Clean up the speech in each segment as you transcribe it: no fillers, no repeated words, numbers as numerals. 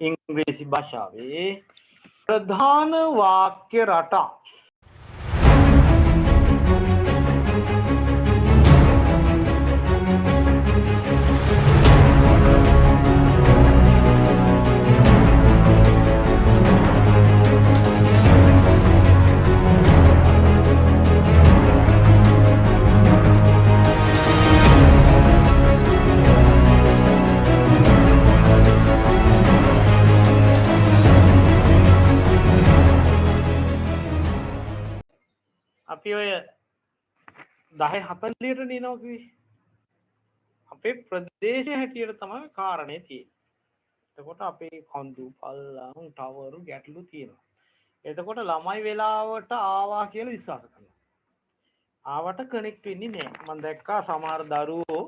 ඉංග්‍රීසි භාෂාවේ ප්‍රධාන වාක්‍ය රටා අපි ඔය 10:40ට නිනවා කිව්වේ. අපේ ප්‍රදේශය හැටියට තමයි කාරණේ තියෙන්නේ. එතකොට අපේ කඳු පල්ලම් ටවරු ගැටලු තියෙනවා. එතකොට ළමයි වෙලාවට ආවා කියලා විශ්වාස කරනවා. ආවට කනෙක්ට් වෙන්නේ නැහැ. මම දැක්කා සමහර දරුවෝ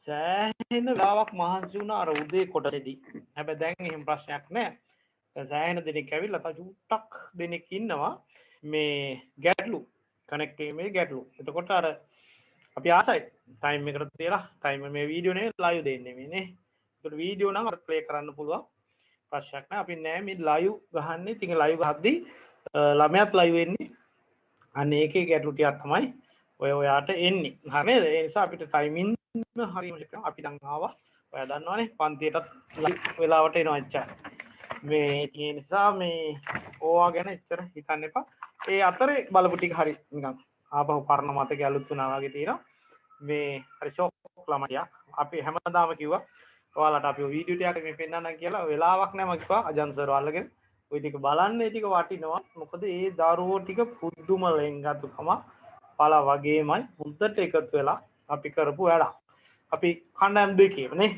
සෑහෙන වෙලාවක් මහන්සි වුණා අර උදේ කොටසේදී. හැබැයි දැන් එහෙම ප්‍රශ්නයක් නැහැ. සෑහෙන දෙනෙක් ඇවිල්ලා තා චුට්ටක් දෙනෙක් ඉන්නවා මේ ගැටලු කනෙක්ට් වීමේ ගැටලු. එතකොට අර අපි ආසයි ටයිම් එකට තියලා ටයිම් මේ වීඩියෝ නේ ලයිව් දෙන්නේ මේ නේ. ඒකට වීඩියෝ නම් අර ප්ලේ කරන්න පුළුවන්. ප්‍රශ්නයක් නැහැ. අපි නෑ මේ ලයිව් ගහන්නේ. ඉතින් ලයිව් ගහද්දී ළමයාත් ලයිව් වෙන්නේ. අන්න ඒකේ ගැටලු ටිකක් තමයි ඔයාට එන්නේ. හරිද? ඒ නිසා අපිට ටයිමින් හරියම අපි දැන් ආවා. ඔයා දන්නවනේ පන්තියටත් ලයිව් වෙලාවට එනවා එච්චරයි. මේ ඒ නිසා මේ ඕවා ගැන එච්චර හිතන්න එපා. ඒ අතරේ බලපු ටික හරි නිකන් ආපහු පරණ මතක අලුත් වුණා වගේ තියෙනවා. මේ හරි ෂොක් ළමටියක්. අපි හැමදාම කිව්වා ඔයාලට අපි වීඩියෝ ටිකක් මේ පෙන්නන්නම් කියලා. වෙලාවක් නැහැ මම කිව්වා අජන් සර් අල්ලගෙන ওই ටික බලන්න. ඒ ටික වටිනවා. මොකද ඒ දරුවෝ ටික පුදුම ලෙන්ගතුකම පළ වගේමයි හොඳට එකතු වෙලා අපි කරපු වැඩක්. අපි කණ්ඩායම් දෙකේම නේ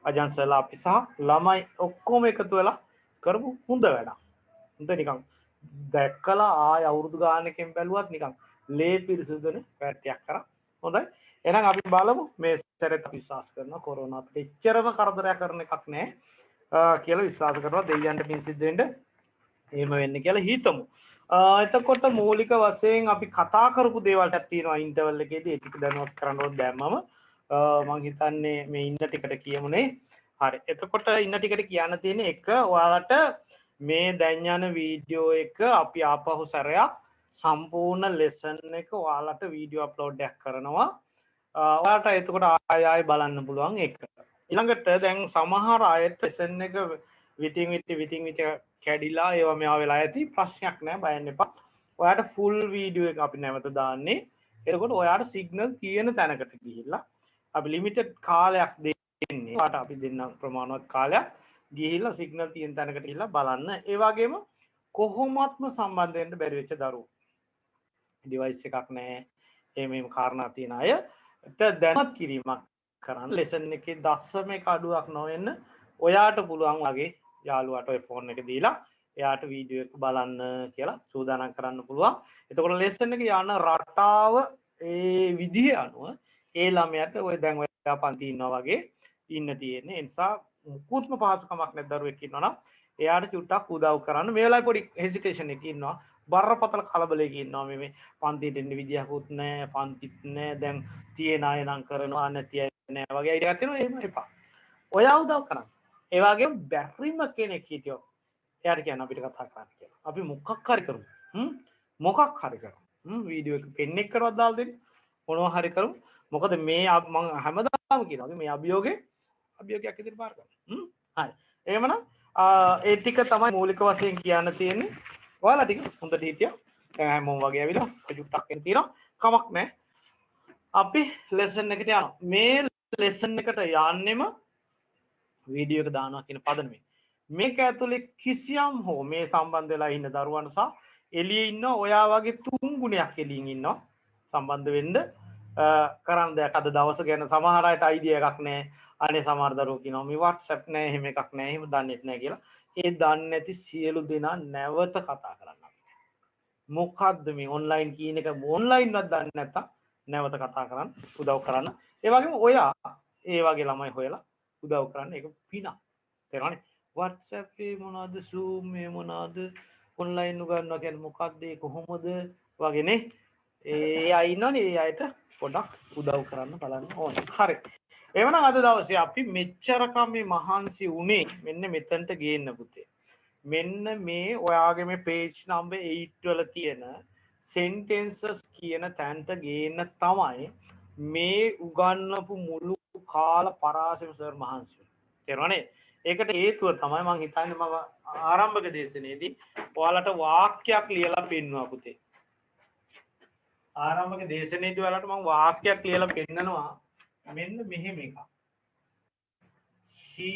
අජන් සර්ලා අපි සහ ළමයි ඔක්කොම එකතු වෙලා කරපු හොඳ වැඩක්. හොඳ නිකන් දැක්කලා ආය අවුරුදු ගානකින් බැලුවත් නිකන් ලේ පිරිසුදුන පැටියක් කරා. හොඳයි. එහෙනම් අපි බලමු මේ සැරේත් විශ්වාස කරනවා කොරෝනා අපිට එච්චරම කරදරයක් කරන එකක් නෑ කියලා විශ්වාස කරනවා. දෙවියන්ට පින් සිද්ධ වෙන්න එහෙම වෙන්නේ කියලා හිතමු. එතකොට මූලික වශයෙන් අපි කතා කරපු දේවල් ටිකක් තියෙනවා ඉන්ටර්වල් එකේදී. ඒ ටික දැනුවත් කරන්න ඕන දැම්මම මම හිතන්නේ මේ ඉන්න ටිකට කියමුනේ. හරි. එතකොට ඉන්න ටිකට කියන්න තියෙන එක ඔයාලට මේ දැන් යන වීඩියෝ එක අපි ආපහු සැරයක් සම්පූර්ණ ලෙසන් එක ඔයාලට වීඩියෝ අප්ලෝඩ් එකක් කරනවා. ඔයාලට එතකොට ආයෙ බලන්න පුළුවන් එක. ඊළඟට දැන් සමහර අයට ලෙසන් එක විටින් විට කැඩිලා ඒවා මේවා වෙලා ඇති. ප්‍රශ්නයක් නැහැ බය වෙන්න එපා. ඔයාලට ෆුල් වීඩියෝ එක අපි නැවත දාන්නේ. එතකොට ඔයාලට සිග්නල් තියෙන තැනකට ගිහිල්ලා අපි ලිමිටඩ් කාලයක් දෙන්නේ. ඔයාලට අපි දෙන්න ප්‍රමාණවත් කාලයක් ගිහිල්ලා සිග්නල් තියෙන තැනකට ගිහිල්ලා බලන්න. ඒ වගේම කොහොමත්ම සම්බන්ධ වෙන්න බැරි වෙච්ච දරුවෝ ඩිවයිස් එකක් නැහැ. මේ කාරණා තියෙන අයට දැනුවත් කිරීමක් කරන්න. ලෙසන් එකේ දශමයක අඩුවක් නොවෙන්න ඔයාට පුළුවන් වගේ යාළුවාට ඔය ෆෝන් එක දීලා එයාට වීඩියෝ එක බලන්න කියලා සූදානම් කරන්න පුළුවන්. එතකොට ලෙසන් එක යන රටාව ඒ විදිහ අනුව ඒ ළමයාට ඔය දැන් ඔයා පන්ති ඉන්නවා වගේ ඉන්න තියෙන්නේ. ඒ නිසා මුකුත්ම පහසුකමක් නැති දරුවෙක් ඉන්නවා නම් එයාට චුට්ටක් උදව් කරන්න. මේ වෙලාවේ පොඩි හෙසිටේෂන් එකක් ඉන්නවා. බරපතල කලබලයක ඉන්නවා මේ පන්තියට එන්න විදියකුත් නැහැ. පන්තිත් නැහැ. දැන් තියෙන අය නම් කරනවා නැති අය නැහැ වගේ අයිඩියාවක් තියෙනවා. එහෙම එපා. ඔයා උදව් කරන්න. ඒ වගේම බැරිම කෙනෙක් හිටියොත් එයාට කියන්න අපිට කතා කරන්න කියලා. අපි මොකක් හරි කරමු. මොකක් හරි කරමු. වීඩියෝ එක පෙන් එක කරවත් දාලා දෙන්න. මොනවා හරි කරමු. මොකද මේ මම හැමදාම කියනවා මේ අභියෝගයක් ඉදිරියට පාර කරනවා. හරි. එහෙමනම් ඒ ටික තමයි මූලික වශයෙන් කියන්න තියෙන්නේ. ඔයාලා ටික හොඳට හිටියා. දැන් හැමෝම වගේ ඇවිල්ලා චුට්ටක් එන්න තියෙනවා. කමක් නැහැ. අපි ලෙසන් එකට යනවා. මේ ලෙසන් එකට යන්නෙම වීඩියෝ එක දානවා කියන පදනමෙන්. මේක ඇතුලේ කිසියම් හෝ මේ සම්බන්ධ වෙලා ඉන්න දරුවන් සහ එළියේ ඉන්න ඔයා වගේ 3 ගුණයක් එළියෙන් ඉන්නවා සම්බන්ධ වෙන්න කරන්න දෙයක් අද දවස ගැන සමහර අයට අයිඩියා එකක් නැහැ. අනේ සමහර දරුවෝ කියනවා මේ WhatsApp නැහැ එහෙම එකක් නැහැ එහෙම දන්නේ නැහැ කියලා. ඒ දන්නේ නැති සියලු දෙනා නැවත කතා කරන්න අපිට. මොකද්ද මේ ඔන්ලයින් කියන එක ඔන්ලයින්වත් දන්නේ නැත්තම් නැවත කතා කරන්න උදව් කරන්න. ඒ වගේම ඔයා ඒ වගේ ළමයි හොයලා උදව් කරන්න ඒක පිනක්. තේරෙනවනේ? WhatsApp එකේ මොනවද Zoom මේ මොනවද ඔන්ලයින් උගන්වනවා කියන්නේ මොකක්ද ඒ කොහොමද වගේනේ. ඒ අය ඉන්නවනේ ඒ අයට පොඩක් උදව් කරන්න බලන්න ඕනේ. හරි. එවනම් අද දවසේ අපි මෙච්චරකම් මේ මහන්සි උනේ මෙන්න මෙතනට ගේන්න පුතේ. මෙන්න මේ ඔයාගේ මේ page number 8 වල තියෙන sentences කියන තැනට ගේන්න තමයි මේ උගන්වපු මුළු කාල පරාසෙම සර් මහන්සි වුණේ. තේරුණානේ? ඒකට හේතුව තමයි මම හිතන්නේ මම ආරම්භක දේශනයේදී ඔයාලට වාක්‍යයක් ලියලා පෙන්වුවා පුතේ. ආරම්භක දේශනයේදී ඔයාලට මම වාක්‍යයක් ලියලා පෙන්නනවා මෙන්න මෙහෙම එකක්. She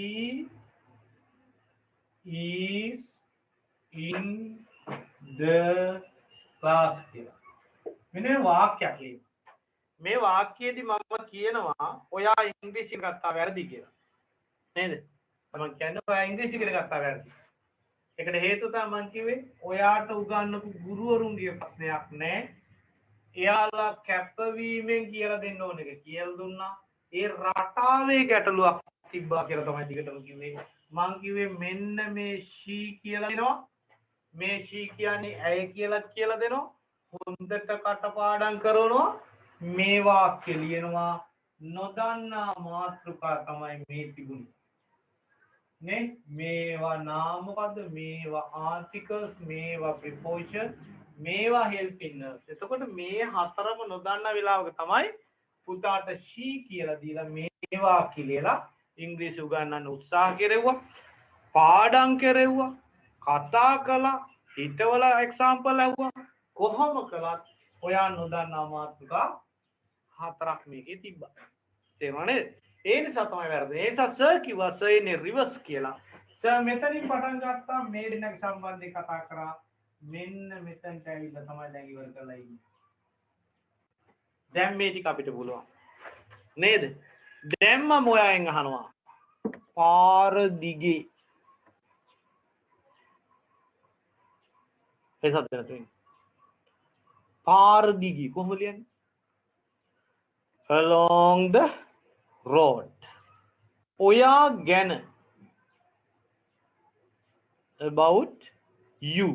is in the class කියලා. මෙන්න වාක්‍යයක් ලියන්න. මේ වාක්‍යයේදී මම කියනවා ඔයා ඉංග්‍රීසි ගත්තා වැරදි කියලා. නේද? මම කියන්නේ ඔයා ඉංග්‍රීසි ඉගෙන ගත්තා වැරදි. ඒකට හේතුව තමයි මම කිව්වේ ඔයාට උගන්වපු ගුරුවරුන්ගේ ප්‍රශ්නයක් නෑ. එයාලා කැපවීමෙන් කියලා දෙන්න ඕන එක කියලා දුන්නා. ඒ රටාවේ ගැටලුවක් තිබ්බා කියලා තමයි දිගටම කිව්වේ. මම කිව්වේ මෙන්න මේ she කියලා දෙනවා. මේ she කියන්නේ ඇය කියලා දෙනවා. හොඳට කටපාඩම් කරනවා. මේ වාක්‍ය ලියනවා. නොදන්නා මාතෘකා තමයි මේ තිබුණේ. නේ මේවා නාම පද, මේවා ආර්ටිකල්ස්, මේවා ප්‍රිපෝසිෂන්, මේවා හෙල්පින් නර්ව්ස්. එතකොට මේ හතරම නොදන්න වෙලාවක තමයි පුතාට she කියලා දීලා මේවා කියලා ඉංග්‍රීසි උගන්වන්න උත්සාහ කෙරෙව්වා. පාඩම් කෙරෙව්වා. කතා කළා. හිතවල එක්සැම්පල් ඇහුවා. කොහොම කළත් ඔයා නොදන්නා මාතෘකා හතරක් මේකේ තිබ්බා. තේරුණානේ? ඒ නිසා තමයි වැරදි. ඒ නිසා සර් කිව්වා සර් ඉන්නේ රිවර්ස් කියලා. සර් මෙතනින් පටන් ගත්තා මේ දෙන්නගේ සම්බන්ධයෙන් කතා කරා. මෙන්න මෙතනට ඇවිල්ලා තමයි දැන් ඉවර කරලා ඉන්නේ. දැන් මේ ටික අපිට පුළුවන්. නේද? දැන් මම ඔයාගෙන් අහනවා. පාර දිගේ එසත් දෙන තුනේ. පාර දිගේ කොහොමද ලියන්නේ? along the road. ඔයා ගැන about you.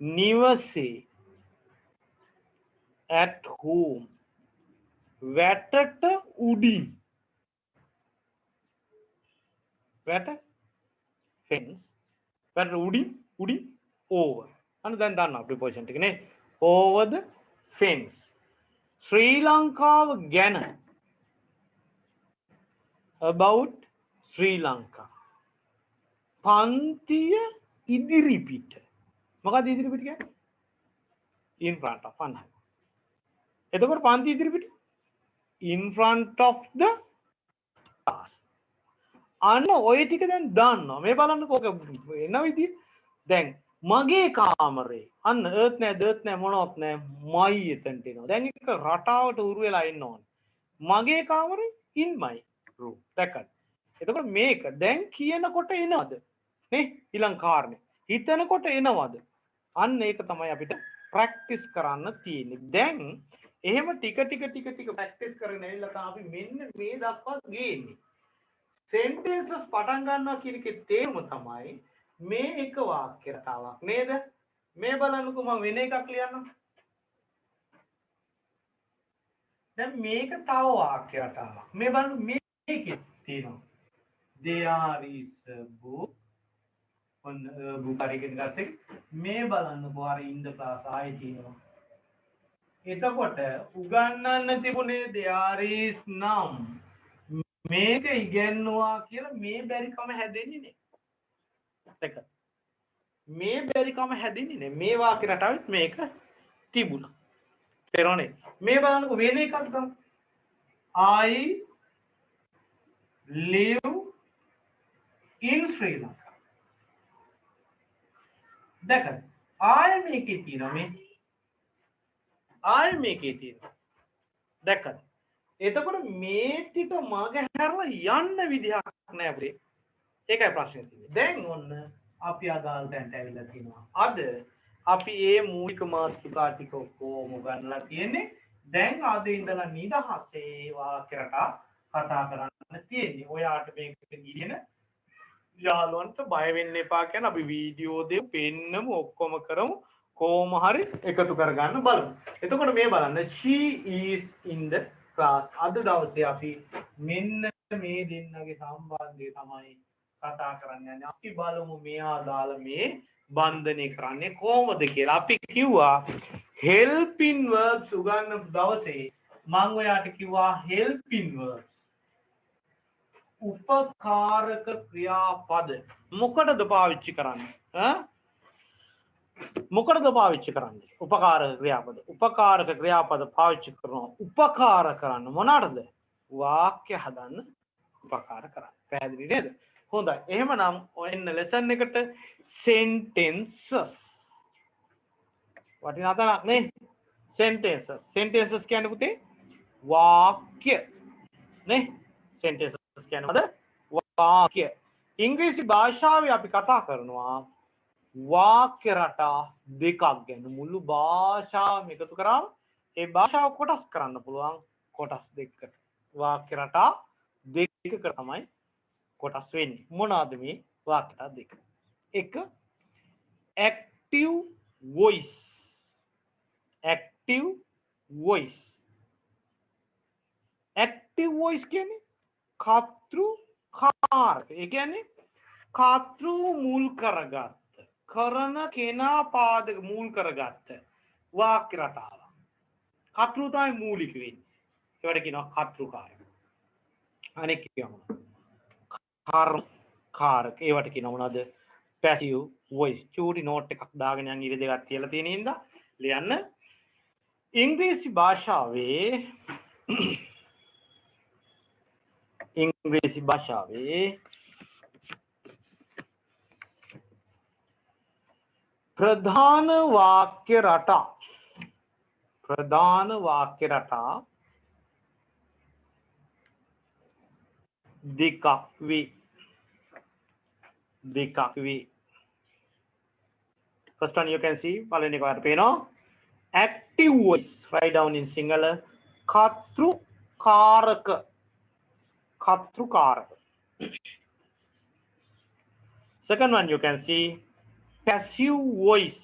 නිවසේ at home. වැටට උඩින්. වැට fence. වැට උඩින් over. අන්න දැන් දන්නවා ප්‍රිපොසිෂන් ටික නේ. over the fence. ශ්‍රී ලංකාව ගැන about Sri Lanka. පන්තිය ඉදිරිපිට. මොකක්ද ඉදිරිපිට කියන්නේ? in front of අන්න. එතකොට පන්ති ඉදිරිපිට in front of the class. අන්න ඔය ටික දැන් දන්නවා. මේ බලන්නකෝ ඔක එන විදිය. දැන් මගේ කාමරේ අන්න earth නෑ dirt නෑ මොනවත් නෑ මයි එතනට එනවා. දැන් එක රටාවට උරු වෙලා ඉන්න ඕනේ. මගේ කාමරේ in my room. දැක්කද? එතකොට මේක දැන් කියනකොට එනවද? නේ? ඊළඟ කාරණේ. හිතනකොට එනවද? අන්න ඒක තමයි අපිට ප්‍රැක්ටිස් කරන්න තියෙන්නේ. දැන් එහෙම ටික ටික ප්‍රැක්ටිස් කරගෙන ඇවිල්ලා තමයි අපි මෙන්න මේ දක්වා ගේන්නේ. sentences පටන් ගන්නවා කියන එකේ තේරුම තමයි මේ එක වාක්‍ය රටාවක් නේද? මේ බලන්නකෝ මම වෙන එකක් ලියන්නම්. දැන් මේක තව වාක්‍ය රටාවක්. මේ බලන්න මේකේ තියෙනවා. There is a book on book එකෙන් ගත්තේ. මේ බලන්නකෝ අර in the class ආයේ තියෙනවා. එතකොට උගන්වන්න තිබුණේ there is නම් මේක ඉගෙනනවා කියලා මේ බැරිකම හැදෙන්නේ නේ. දෙක. මේ බැරිකම හැදෙන්නේ නේ. මේ වාක්‍ය රටාවෙත් මේක තිබුණා. තේරුණේ? මේ බලන්නකෝ වෙන එකක් ගමු. I live in Sri Lanka. දැක්කද? I මේකේ තියෙනවා මේ. I මේකේ තියෙනවා. දැක්කද? එතකොට මේ ටික මග හැරලා යන්න විදිහක් නැහැ අපේ. ඒකයි ප්‍රශ්නේ තියෙන්නේ. දැන් ඔන්න අපි අදාළ තැනට ඇවිල්ලා තියෙනවා. අද අපි මේ මූලික මාතෘකා ටික කොහොම ගන්නලා තියෙන්නේ. දැන් අද ඉඳලා නිදහසේ වාක්‍ය රටා කතා කරන්න තියෙන්නේ. ඔයාට මේක ගියන යාළුවන්ට බය වෙන්න එපා කියන අපි වීඩියෝ දෙක පෙන්නමු ඔක්කොම කරමු. කොහොම හරි එකතු කරගන්න බලමු. එතකොට මේ බලන්න she is in the class අද දවසේ අපි මෙන්න මේ දෙන්නගේ සම්බන්ධය තමයි කතා කරන්න යන්නේ. අපි බලමු මෙයා දාලා මේ බන්ධනය කරන්නේ කොහොමද කියලා. අපි කිව්වා helping verbs උගන්වපු දවසේ මම ඔයාට කිව්වා helping verbs උපකාරක ක්‍රියාපද මොකටද පාවිච්චි කරන්නේ? මොකටද පාවිච්චි කරන්නේ? උපකාරක ක්‍රියාපද. උපකාරක ක්‍රියාපද පාවිච්චි කරනවා උපකාර කරන්න මොනටද? වාක්‍ය හදන්න උපකාර කරන්න. පැහැදිලි නේද? හොඳයි. එහෙමනම් ඔන්න ලෙසන් එකට sentences. වටිනා තනක් නේ? sentences. sentences කියන්නේ පුතේ වාක්‍ය නේ? sentences කියන්නේ වාක්‍ය. ඉංග්‍රීසි භාෂාවේ අපි කතා කරනවා වාක්‍ය රටා දෙකක් ගැන. මුළු භාෂාවම එකතු කරාම ඒ භාෂාව කොටස් කරන්න පුළුවන් කොටස් දෙකකට. වාක්‍ය රටා දෙකකට තමයි කොටස් වෙන්නේ. මොනවාද මේ වාක්‍ය රටා දෙක? එක active voice. active voice. active voice කියන්නේ කර්තෘ කාරක. ඒ කියන්නේ කර්තෘ මුල් කරගත් කරන කෙනා පාදක මුල් කරගත්ත වාක්‍ය රටාව. කර්තෘ තමයි මූලික වෙන්නේ. ඒවට කියනවා කර්තෘකාරක. අනෙක් කියනවා කර්ම කාරක. ඒවට කියනවා මොනවද? passive voice. චූටි නෝට් එකක් දාගෙන යන් ඉර දෙකක් තියලා තියෙන හින්දා ලියන්න. ඉංග්‍රීසි භාෂාවේ ප්‍රධාන වාක්‍ය රටා දෙකක් වේ. First one you can see පළවෙනි එක ඔයාලට පේනවා active voice. Write down in Sinhala කර්තෘකාරක. Second one you can see passive voice.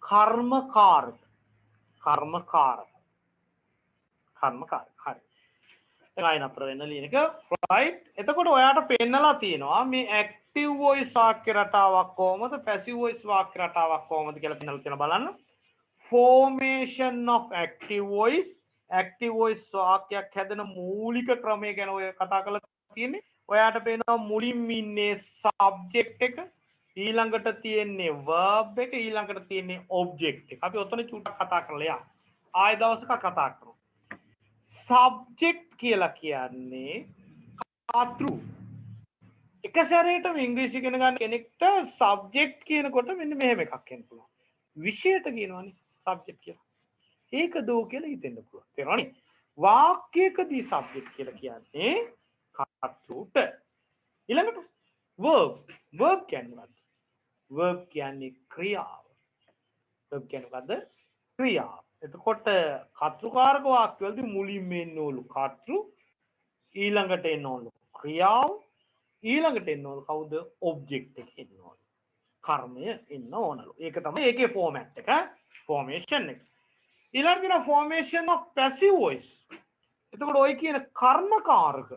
කර්මකාරක. හරි. එකයි නතර වෙන්න ලියන එක. right. එතකොට ඔයාට පෙන්නලා තියෙනවා මේ active voice වාක්‍ය රටාවක් කොහොමද passive voice වාක්‍ය රටාවක් කොහොමද කියලා පෙන්නලා තියෙනවා බලන්න. formation of active voice. active voice වාක්‍යයක් හැදෙන මූලික ක්‍රමය ගැන ඔය කතා කරලා තියෙන්නේ. ඔයාට පේනවා මුලින්ම ඉන්නේ subject එක, ඊළඟට තියෙන්නේ verb එක, ඊළඟට තියෙන්නේ object එක. අපි ඔතන චුට්ටක් කතා කරලා යමු. ආය දවසක කතා කරමු. subject කියලා කියන්නේ කර්තෘ. එක සැරේටම ඉංග්‍රීසි ඉගෙන ගන්න කෙනෙක්ට subject කියනකොට මෙන්න මෙහෙම එකක් එන්න පුළුවන්. විෂයට කියනවනේ subject කියලා. ඒක දෝ කියලා හිතෙන්න පුළුවන්. තේරෙනවනේ? වාක්‍යයකදී subject කියලා කියන්නේ කර්තෘට. ඊළඟට verb කියන්නේ මොකක්ද? verb කියන්නේ ක්‍රියාව. ක්‍රියාව. එතකොට කර්තෘකාරක වාක්‍යවලදී මුලින්ම එන්න ඕලු කර්තෘ, ඊළඟට එන්න ඕලු ක්‍රියාව, ඊළඟට එන්න ඕලු කවුද? object එක එන්න ඕලු. කර්මය එන්න ඕනලු. ඒක තමයි ඒකේ format එක, formation එක. ඊළඟට තියෙන formation of passive voice. එතකොට ඔය කියන කර්මකාරක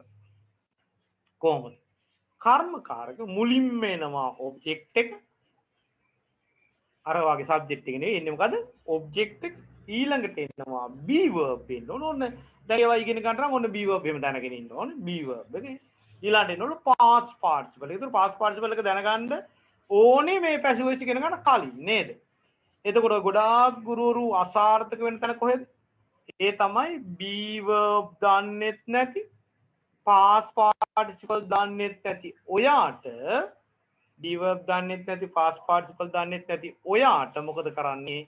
කොහොමද? කර්මකාරක මුලින්ම එනවා object එක. අර වගේ subject එක නෙවෙයි එන්නේ මොකද? object එක. ඊළඟට එනවා be verb එන්න ඕන. ඔන්න දැන් ඒවා ඉගෙන ගන්න නම් ඔන්න be verb එහෙම දැනගෙන ඉන්න ඕනේ. be verb එක. ඊළඟට එනවලු past participle. ඒතර past participle එක දැනගන්න ඕනේ මේ passive voice ඉගෙන ගන්න කලින් නේද? එතකොට ගොඩාක් ගුරුවරු අසාර්ථක වෙන තැන කොහෙද? ඒ තමයි be verb දන්නෙත් නැති, past participle දන්නෙත් නැති ඔයාට be verb දන්නෙත් නැති, past participle දන්නෙත් නැති ඔයාට මොකද කරන්නේ?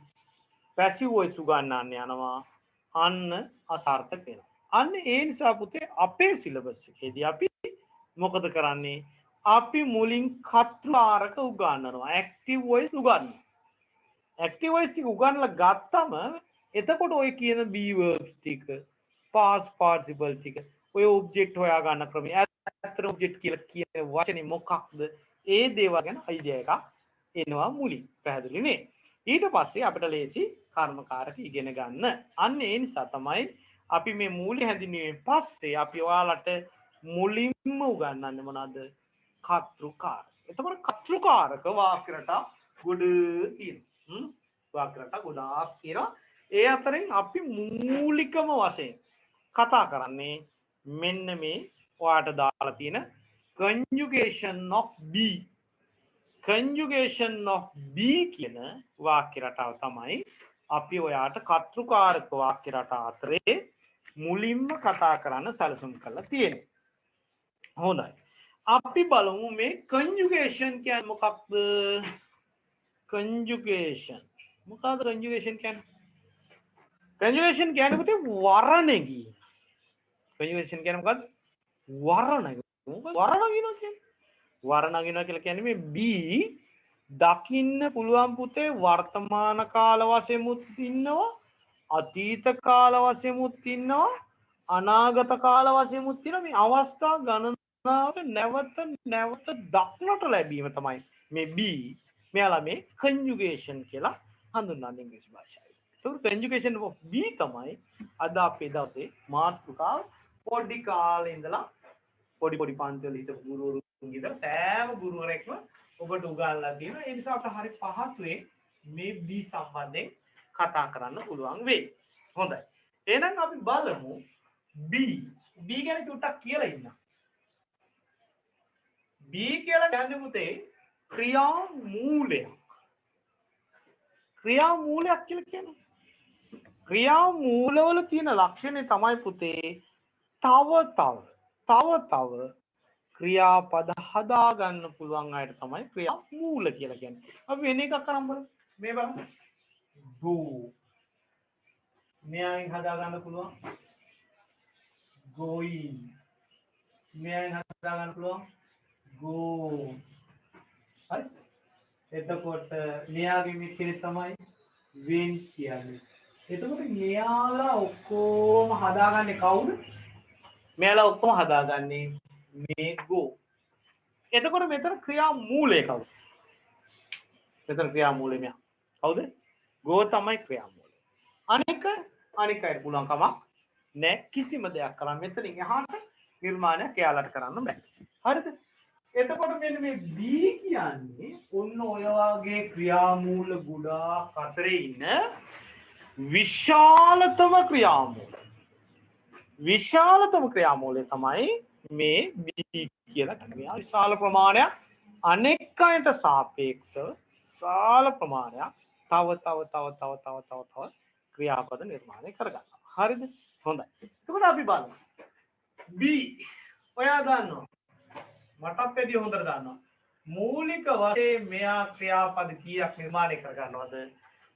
passive voice උගන්වන්න යනවා. අන්න අසාර්ථක වෙනවා. අන්න ඒ නිසා පුතේ අපේ සිලබස් එකේදී අපි මොකද කරන්නේ? අපි මුලින් කර්තෘකාරක උගන්වනවා. active voice උගන්වනවා. active voice ටික උගන්වලා ගත්තම එතකොට ඔය කියන be verbs ටික, past participle ටික, ඔය object හොයා ගන්න ක්‍රමය, ඇත්තට object කියලා කියන වචනේ මොකක්ද? ඒ දේවල් ගැන idea එකක් එනවා මුලින්. පැහැදිලි නේ? ඊට පස්සේ අපිට ලේසි කර්මකාරක ඉගෙන ගන්න. අන්න ඒ නිසා තමයි අපි මේ මූලික හැඳින්වීමෙන් පස්සේ අපි ඔයාලට මුලින්ම උගන්වන්නේ මොනවද? කර්තෘකාරක. එතකොට කර්තෘකාරක වාක්‍ය රටා ගොඩ තියෙනවා. වාක්‍ය රටා ගොඩාක් තියෙනවා. ඒ අතරින් අපි මූලිකම වශයෙන් කතා කරන්නේ මෙන්න මේ ඔයාට දාලා තියෙන conjugation of be. conjugation of be කියන වාක්‍ය රටාව තමයි අපි ඔයාට කර්තෘකාරක වාක්‍ය රටා අතරේ මුලින්ම කතා කරන්න සැලසුම් කරලා තියෙන්නේ. හොඳයි. අපි බලමු මේ conjugation කියන්නේ මොකක්ද? conjugation. මොකක්ද conjugation කියන්නේ? conjugation කියන්නේ පුතේ වරණගී. conjugation කියන්නේ මොකක්ද? වරණගී. මොකක්ද වරණගිනවා කියන්නේ? වරණගිනවා කියලා කියන්නේ මේ be දකින්න පුළුවන් පුතේ වර්තමාන කාල වශයෙන්මුත් ඉන්නවා, අතීත කාල වශයෙන්මුත් ඉන්නවා, අනාගත කාල වශයෙන්මුත් ඉන්නවා. මේ අවස්ථා ගණනාව නැවත නැවත දක්නට ලැබීම තමයි මේ be. මෙයාලා මේ conjugation කියලා හඳුන්වන්නේ ඉංග්‍රීසි භාෂාවේ. ඒක conjugation of be තමයි අද අපේ දවසේ මාතෘකාව. පොඩි කාලේ ඉඳලා පොඩි පන්තිවල හිටපු ගුරුවරුන් ඉඳලා සෑම ගුරුවරයෙක්ම ඔබට උගන්වලා තියෙනවා. ඒ නිසා අපට හරි පහසුවෙන් මේ be සම්බන්ධයෙන් කතා කරන්න පුළුවන් වෙයි. හොඳයි. එහෙනම් අපි බලමු be. be ගැන චුට්ටක් කියලා ඉන්න. be කියලා කියන්නේ පුතේ ක්‍රියා මූලයක්. ක්‍රියා මූලයක් කියලා කියන්නේ. ක්‍රියා මූලවල තියෙන ලක්ෂණය තමයි පුතේ තව ක්‍රියාපද හදා ගන්න පුළුවන් අයට තමයි ක්‍රියා මූල කියලා කියන්නේ. අපි වෙන එකක් කරන් බලමු. මේ බලමු. go. මෙයන් හදා ගන්න පුළුවන්. going. මෙයන් හදා ගන්න පුළුවන්. go. හරි. එතකොට මෙයාගේ මිත්‍රේ තමයි when කියන්නේ. එතකොට මෙයාලා ඔක්කොම හදාගන්නේ කවුද? මෙයාලා ඔක්කොම හදාගන්නේ මේ go. එතකොට මෙතන ක්‍රියා මූලය කවුද? මෙතන ක්‍රියා මූලය මෙයා. කවුද? go තමයි ක්‍රියා මූලය. අනිකයි පුළුවන් කමක් නෑ කිසිම දෙයක් කරන්න. මෙතනින් එහාට නිර්මාණයක් එයාලට කරන්න බෑ. හරිද? එතකොට මෙන්න මේ be කියන්නේ ඔන්න ඔය වගේ ක්‍රියා මූල ගොඩාක් අතරේ ඉන්න විශාලතම ක්‍රියාමූල. විශාලතම ක්‍රියාමූලය තමයි මේ be කියලා කියන්නේ. විශාල ප්‍රමාණයක් අනෙක් අයට සාපේක්ෂව විශාල ප්‍රමාණයක් තව ක්‍රියාපද නිර්මාණය කරගන්නවා. හරිද? හොඳයි. එතකොට අපි බලමු. be ඔයා දන්නවා. මටත් වැඩි හොඳට දන්නවා. මූලික වශයෙන් මෙයා ක්‍රියාපද කීයක් නිර්මාණය කරගන්නවද?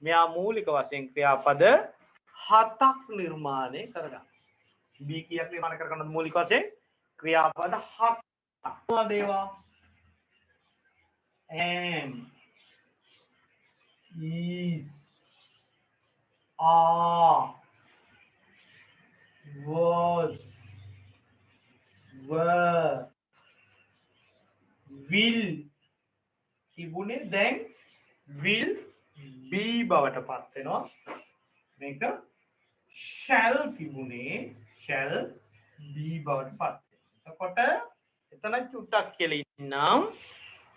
මෙයා මූලික වශයෙන් ක්‍රියාපද 7ක් නිර්මාණය කරගන්නවා. B කීයක් නිර්මාණය කරගන්නවද මූලික වශයෙන්? ක්‍රියාපද 7ක්. මොනවද ඒවා? am, is, are, was, were, will තිබුණේ දැන් will be බවට පත් වෙනවා. මේක shall තිබුණේ shall be බවට පත් වෙනවා. එතකොට එතන චුට්ටක් කියලා ඉන්නම්.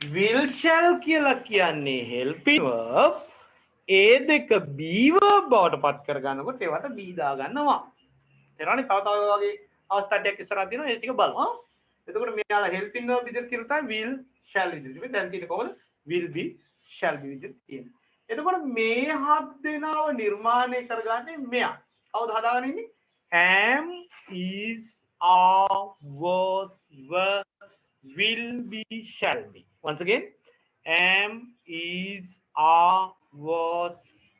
will shall කියලා කියන්නේ helping verb. ඒ දෙක be verb බවට පත් කරගන්නකොට ඒවට be දා ගන්නවා. තේරෙනවනේ? තව වගේ අවස්ථා ටිකක් ඉස්සරහ තියෙනවා. ඒ ටික බලමු. එතකොට මෙයාලා helping verb විදිහට කියලා තමයි will shall විදිහට. දැන් තියෙන්නේ කොහොමද? will be shall be විදිහට තියෙන්නේ. එතකොට මේ හත් දෙනාව නිර්මාණය කරගන්නේ මෙයා. කවුද හදාගෙන ඉන්නේ? am, is, are, was, were, will be, shall be. Once again, am, is, are, was,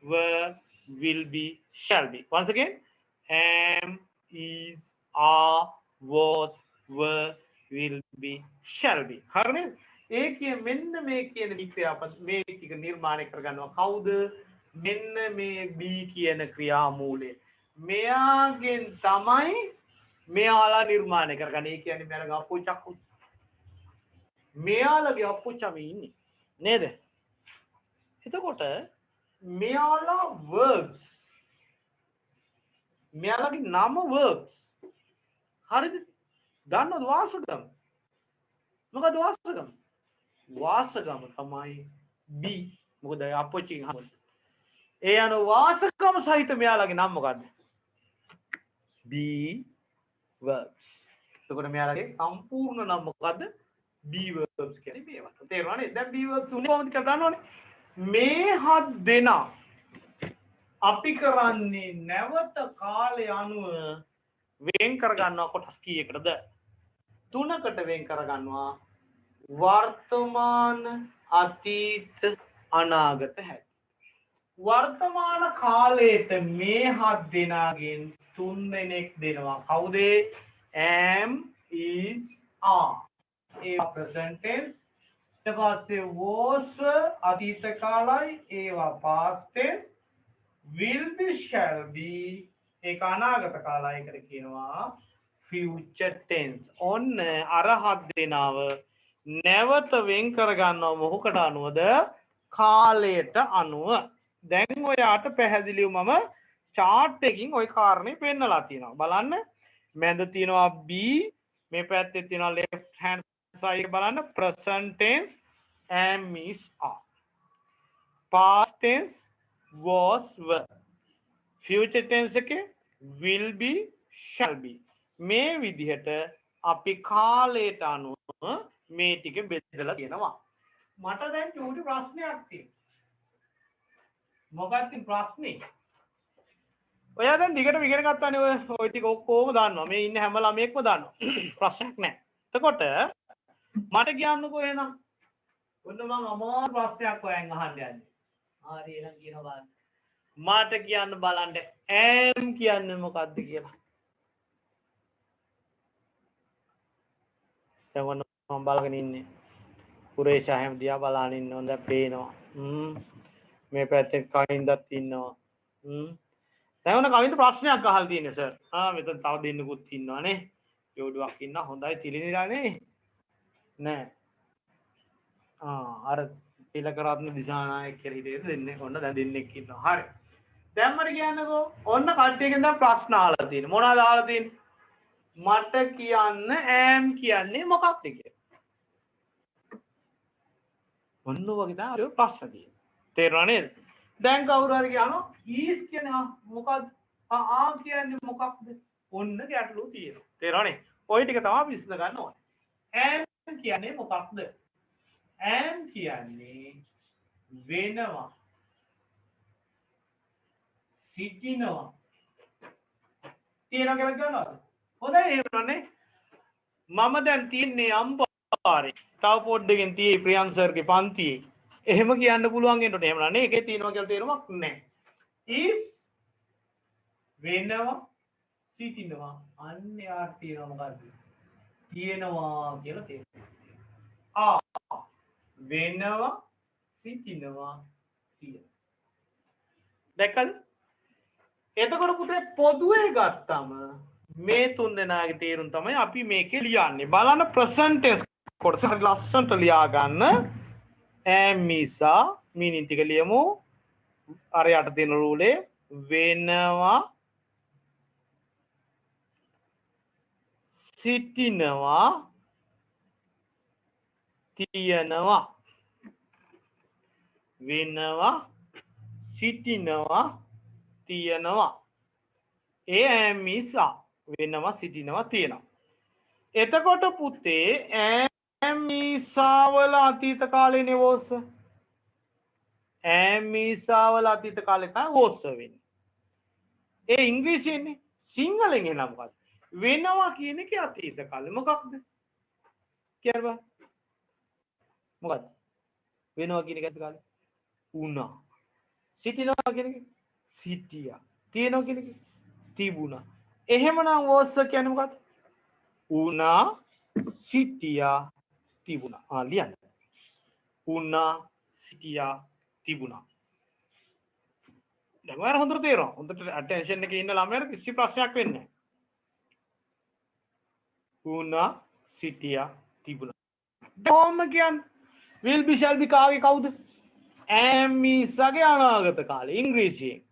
were, will be, shall be. Once again, am, is, are, was, were, will be, shall be. හරිනේ? ඒ කිය මෙන්න මේ කියන ක්‍රියාපද මේ ටික නිර්මාණය කරගන්නවා කවුද? මෙන්න මේ B කියන ක්‍රියාමූලය. මෙයාගෙන් තමයි මෙයාලා නිර්මාණය කරගන්නේ. ඒ කියන්නේ මෙයාලගේ අප්පුච්චක්. මෙයාලගේ අප්පුච්චම ඉන්නේ නේද? එතකොට මෙයාලා verbs මෙයාලගේ නම verbs. හරිද? දන්නවද වාසගම? මොකද වාසගම? වාසගම තමයි B. මොකද අපොච්චින් හමුද. ඒ අනුව වාසගම සහිත මෙයාලගේ නම මොකද්ද? B verbs. එතකොට මෙයාලගේ සම්පූර්ණ නම මොකද්ද? B verbs කියන්නේ මේවා. තේරුණානේ? දැන් B verbs උනේ කොහොමද කියලා දන්නවනේ. මේ හත් දෙනා අපි කරන්නේ නැවත කාලය අනුව වෙන් කරගන්නවා කොටස් කීයකටද? 3කට වෙන් කරගන්නවා. වර්තමාන, අතීත, අනාගත හැටි. වර්තමාන කාලයට මේ හත් දෙනාගෙන් 3 දෙනෙක් දෙනවා. කවුද? am, is, are. ඒවා present tense. ඊට පස්සේ was අතීත කාලයි, ඒවා past tense. will be, shall be ඒක අනාගත කාලයකට කියනවා future tense. ඔන්න අර හත් දෙනාව නැවත වෙන් කරගන්නවා මොහොකට අනුවද? කාලයට අනුව. දැන් ඔයාට පැහැදිලිව මම chart එකකින් ওই කාරණේ පෙන්නලා තියෙනවා. බලන්න මැද තියෙනවා B, මේ පැත්තේ තියෙනවා left hand side බලන්න present tense am, is, are. past tense was, were. future tense එකේ will be, shall be. මේ විදිහට අපි කාලයට අනුව මේ ටික බෙදලා තියෙනවා. මට දැන් චූටි ප්‍රශ්නයක් තියෙනවා. මොකක්ද ප්‍රශ්නේ? ඔයා දැන් දිගටම ඉගෙන ගත්තානේ ඔය ටික ඔක්කොම දන්නවා. මේ ඉන්න හැම ළමයෙක්ම දන්නවා. ප්‍රශ්නයක් නැහැ. එතකොට මට කියන්නකෝ එහෙනම්. ඔන්න මම අමාරු ප්‍රශ්නයක් ඔයන් අහන්න යන්නේ. හරි එහෙනම් කියනවා බලන්න. මට කියන්න බලන්න am කියන්නේ මොකක්ද කියලා. දැන් ඔන්න මම බලගෙන ඉන්නේ. කුරේෂා හැම දිහා බලන ඉන්නවා. දැන් පේනවා. මේ පැත්තේ කවින්දත් ඉන්නවා. දැන් ඔන්න කවින්ද ප්‍රශ්නයක් අහලා තියෙනවා සර්. මෙතන තව දෙන්නෙකුත් ඉන්නවානේ. යෝඩුවක් ඉන්නවා. හොඳයි තිලිනිලානේ. නෑ. අර තිලකරත්න දිසානායක කියලා හිතේ දෙන්නේ. ඔන්න දැන් දෙන්නෙක් ඉන්නවා. හරි. දැන් මට කියන්නකෝ ඔන්න කට්ටියකින් දැන් ප්‍රශ්න අහලා තියෙනවා. මොනවද අහලා තියෙන්නේ? මට කියන්න am කියන්නේ මොකක්ද කියලා. ඔන්න වගේ තමයි ප්‍රශ්න තියෙන්නේ. තේරුණා නේද? දැන් කවුරු හරි කියනවා is කියන්නේ මොකක්ද? are කියන්නේ මොකක්ද? ඔන්න ගැටලුව තියෙනවා. තේරුණානේ? ওই ටික තමයි විසඳ ගන්න ඕනේ. am කියන්නේ මොකක්ද? am කියන්නේ වෙනවා. සිටිනවා. තියෙනවා කියලා කියනවාද? හොඳයි එහෙමනේ. මම දැන් තියන්නේ අම්පාරේ. තව පොඩ්ඩකින් තියේ ප්‍රියංශ සර්ගේ පන්තියේ. එහෙම කියන්න පුළුවන් එන්නට. එහෙම නෑ. ඒකේ තියෙනවා කියලා තේරුමක් නෑ. is වෙනවා සිටිනවා. අන්නේ ආර් තියෙනවා මොකද්ද? තියෙනවා කියලා තේරුම. වෙනවා සිටිනවා තියෙනවා. දැක්කද? එතකොට පුතේ පොදුවේ ගත්තම මේ තුන් දෙනාගේ තේරුම් තමයි අපි මේකේ ලියන්නේ. බලන්න present tense කොටස හරි ලස්සනට ලියා ගන්න. am, is, are meaning ටික ලියමු. අර යට තියෙන රූලේ වෙනවා සිටිනවා තියෙනවා. වෙනවා සිටිනවා තියෙනවා. ඒ am, is, are වෙනවා සිටිනවා තියෙනවා. එතකොට පුතේ am, is, are වල අතීත කාලේනේ was. am, is, are වල අතීත කාලේ තමයි was වෙන්නේ. ඒ ඉංග්‍රීසියෙන්නේ. සිංහලෙන් එනවා මොකක්ද? වෙනවා කියන එකේ අතීත කාලේ මොකක්ද? කියන්න බෑ. මොකක්ද? වෙනවා කියන එක අතීත කාලේ වුණා. සිටිනවා කියන එක සිටියා. තියෙනවා කියන එක තිබුණා. එහෙමනම් was කියන්නේ මොකක්ද? වුණා සිටියා තිබුණා. ලියන්න. වුණා සිටියා තිබුණා. දැන් ඔයාලා හොඳට තේරෙනවා. හොඳට attention එකේ ඉන්න ළමයාට කිසි ප්‍රශ්නයක් වෙන්නේ නැහැ. වුණා සිටියා තිබුණා. කොහොම කියන්නේ? will be, shall be කාගේ කවුද? am, is ගේ අනාගත කාලේ ඉංග්‍රීසියෙන්.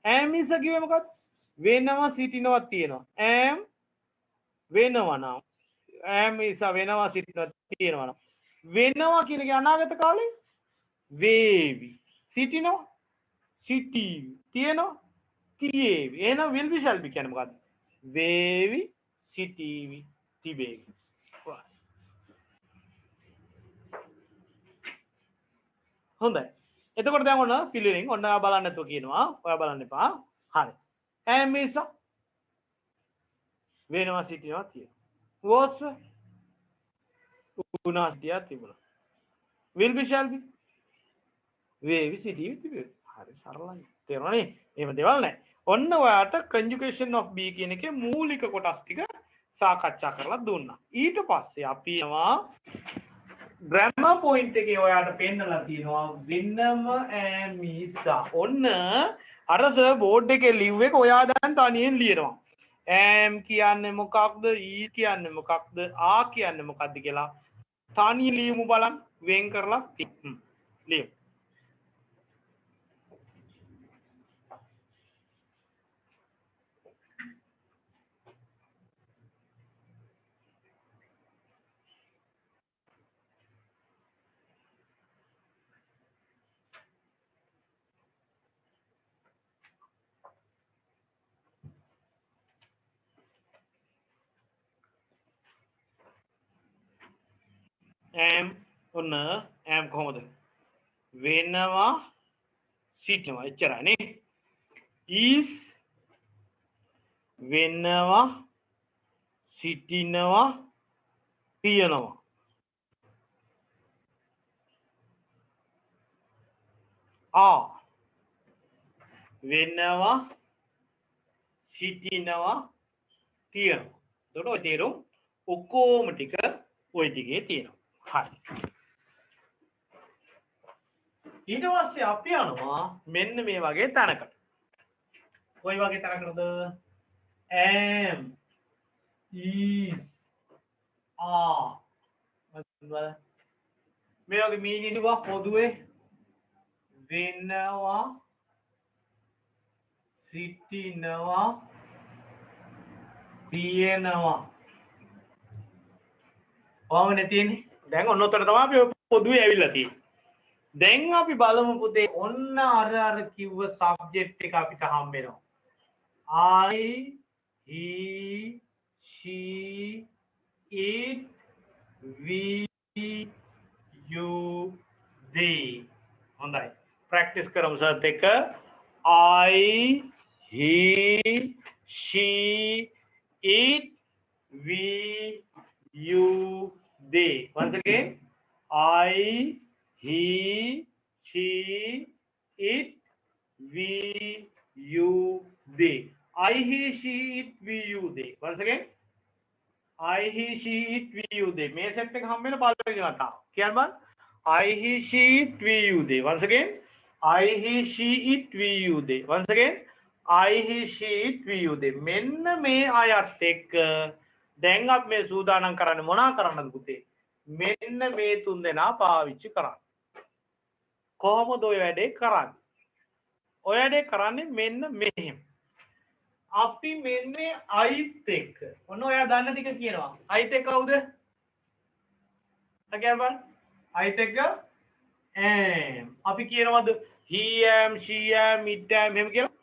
am, is කිව්වේ මොකක්ද? වෙනවා සිටිනවා තියෙනවා am වෙනවා නම් am is වෙනවා සිටිනවා තියෙනවා නම් වෙනවා කියන එක අනාගත කාලේ වේවි සිටිනවා සිටීවි තියෙනවා තියේවි එහෙනම් will be shall be කියන්නේ මොකද්ද වේවි සිටීවි තිබේවි හොඳයි එතකොට දැන් ඔන්න පිළිවෙලින් ඔන්න ඔයා බලන්න නැතුව කියනවා ඔයා බලන්න එපා හරි am is වෙනවා සිටිනවා තියෙනවා was වුණා සිටියා තිබුණා will be shall be වේවි සිටීවි තිබේවි හරි සරලයි තේරුණානේ එහෙම දේවල් නැහැ ඔන්න ඔයාට conjugation of be කියන එකේ මූලික කොටස් ටික සාකච්ඡා කරලා දුන්නා ඊට පස්සේ අපි යනවා grammar point එකේ ඔයාට පෙන්නලා තියෙනවා වෙනම am is ඔන්න අර සර් බෝඩ් එකේ ලිව් එක ඔයා දැන් තනියෙන් ලියනවා am කියන්නේ මොකක්ද is කියන්නේ මොකක්ද are කියන්නේ මොකක්ද කියලා තනියෙන් ලියමු බලන්න වෙන් කරලා ලියමු am ඔන්න am කොහොමද වෙනවා සිටිනවා එච්චරයි නේ is වෙනවා සිටිනවා තියෙනවා වෙනවා සිටිනවා තියෙනවා එතකොට ඔය තේරුම් ඔක්කොම ටික ඔය ටිකේ තියෙනවා හරි ඊට පස්සේ අපි යනවා මෙන්න මේ වගේ තැනකට කොයි වගේ තැනකටද am is are මේ වගේ මීනිං එක පොදුවේ වෙනවා සිටිනවා තියෙනවා කොහොමද තියෙන්නේ දැන් ඔන්න උතර තමයි අපි පොදුවේ ඇවිල්ලා තියෙන්නේ දැන් අපි බලමු පුතේ ඔන්න අර කිව්ව සබ්ජෙක්ට් එක අපිට හම්බ වෙනවා I he she it we you they හොඳයි ප්‍රැක්ටිස් කරමු සර්ත් එක I he she it we you they once again I he she it we you they I he she it we you they once again I he she it we you they මේ set එක හම්බ වෙන පළවෙනි වතාව කියන්න බලන්න I he she it we you they once again I he she it we you they once again I he she it we you they මෙන්න මේ අයත් එක්ක දැන් අපි මේ සූදානම් කරන්නේ මොනා කරන්නද පුතේ මෙන්න මේ තුන් දෙනා පාවිච්චි කරන්න කොහොමද ඔය වැඩේ කරන්නේ ඔය වැඩේ කරන්නේ මෙන්න මෙහෙම අපි මෙන්න අයිත් එක්ක ඔන්න ඔයා දන්න ටික කියනවා අයිත් එක්ක කවුද අගයන් බලන්න අයිත් එක්ක am අපි කියනවාද he am she am it am එහෙම කියලා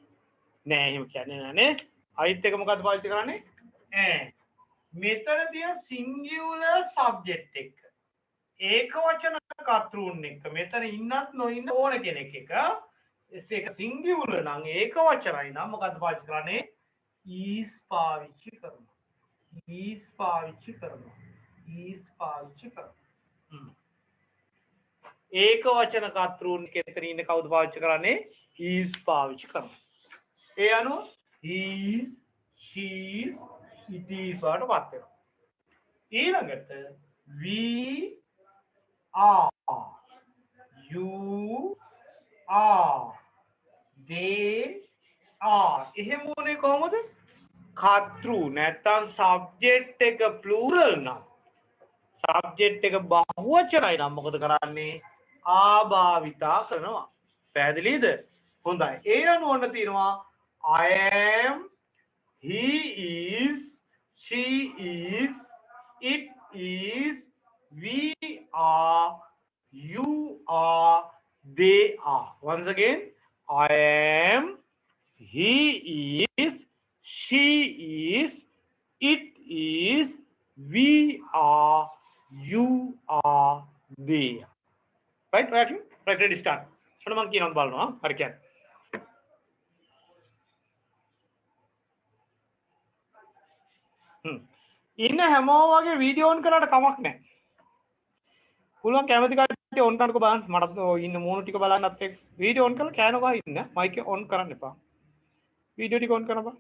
නෑ එහෙම කියන්නේ නෑනේ අයිත් එක්ක මොකද්ද පාවිච්චි කරන්නේ am මෙතන තියෙන සිංගියුලර් සබ්ජෙක්ට් එක ඒක වචන කර්තෘන් එක මෙතන ඉන්නත් නොඉන්න ඕන කෙනෙක් එක ඒක සිංගියුලර් නම් ඒක වචනයි නම් මොකද්ද පාවිච්චි කරන්නේ is පාවිච්චි කරනවා is පාවිච්චි කරනවා is පාවිච්චි කරනවා ඒක වචන කර්තෘන් කෙතන ඉන්න කවුද පාවිච්චි කරන්නේ is පාවිච්චි කරනවා ඒ අනුව he is she is it is වලට පත් වෙනවා ඊළඟට we are you are they are එහෙම උනේ කොහොමද කර්තෘ නැත්තම් සබ්ජෙක්ට් එක ප්ලූරල් නම් සබ්ජෙක්ට් එක බහුවචනයි නම් මොකද කරන්නේ ආභාවිතා කරනවා පැහැදිලිද හොඳයි ඒ අනුව ඔන්න තියෙනවා I am he is, she is, it is, we are, you are, they are. Once again, I am, he is, she is, it is, we are, you are, they are. Right? Right, ready, start. Shona man kinon balno ha harikan. ඉන්න හැමෝ වගේ video on කරාට කමක් නැහැ. පුළුවන් කැමති කට්ටිය on කරන්නකෝ බලන්න. මට ඉන්න මූණු ටික බලන්නත් එක්ක වීඩියෝ ඔන් කරලා කෑනකෝ ඉන්න. මයික් එක ඔන් කරන්න එපා. වීඩියෝ ටික ඔන් කරන්න බා.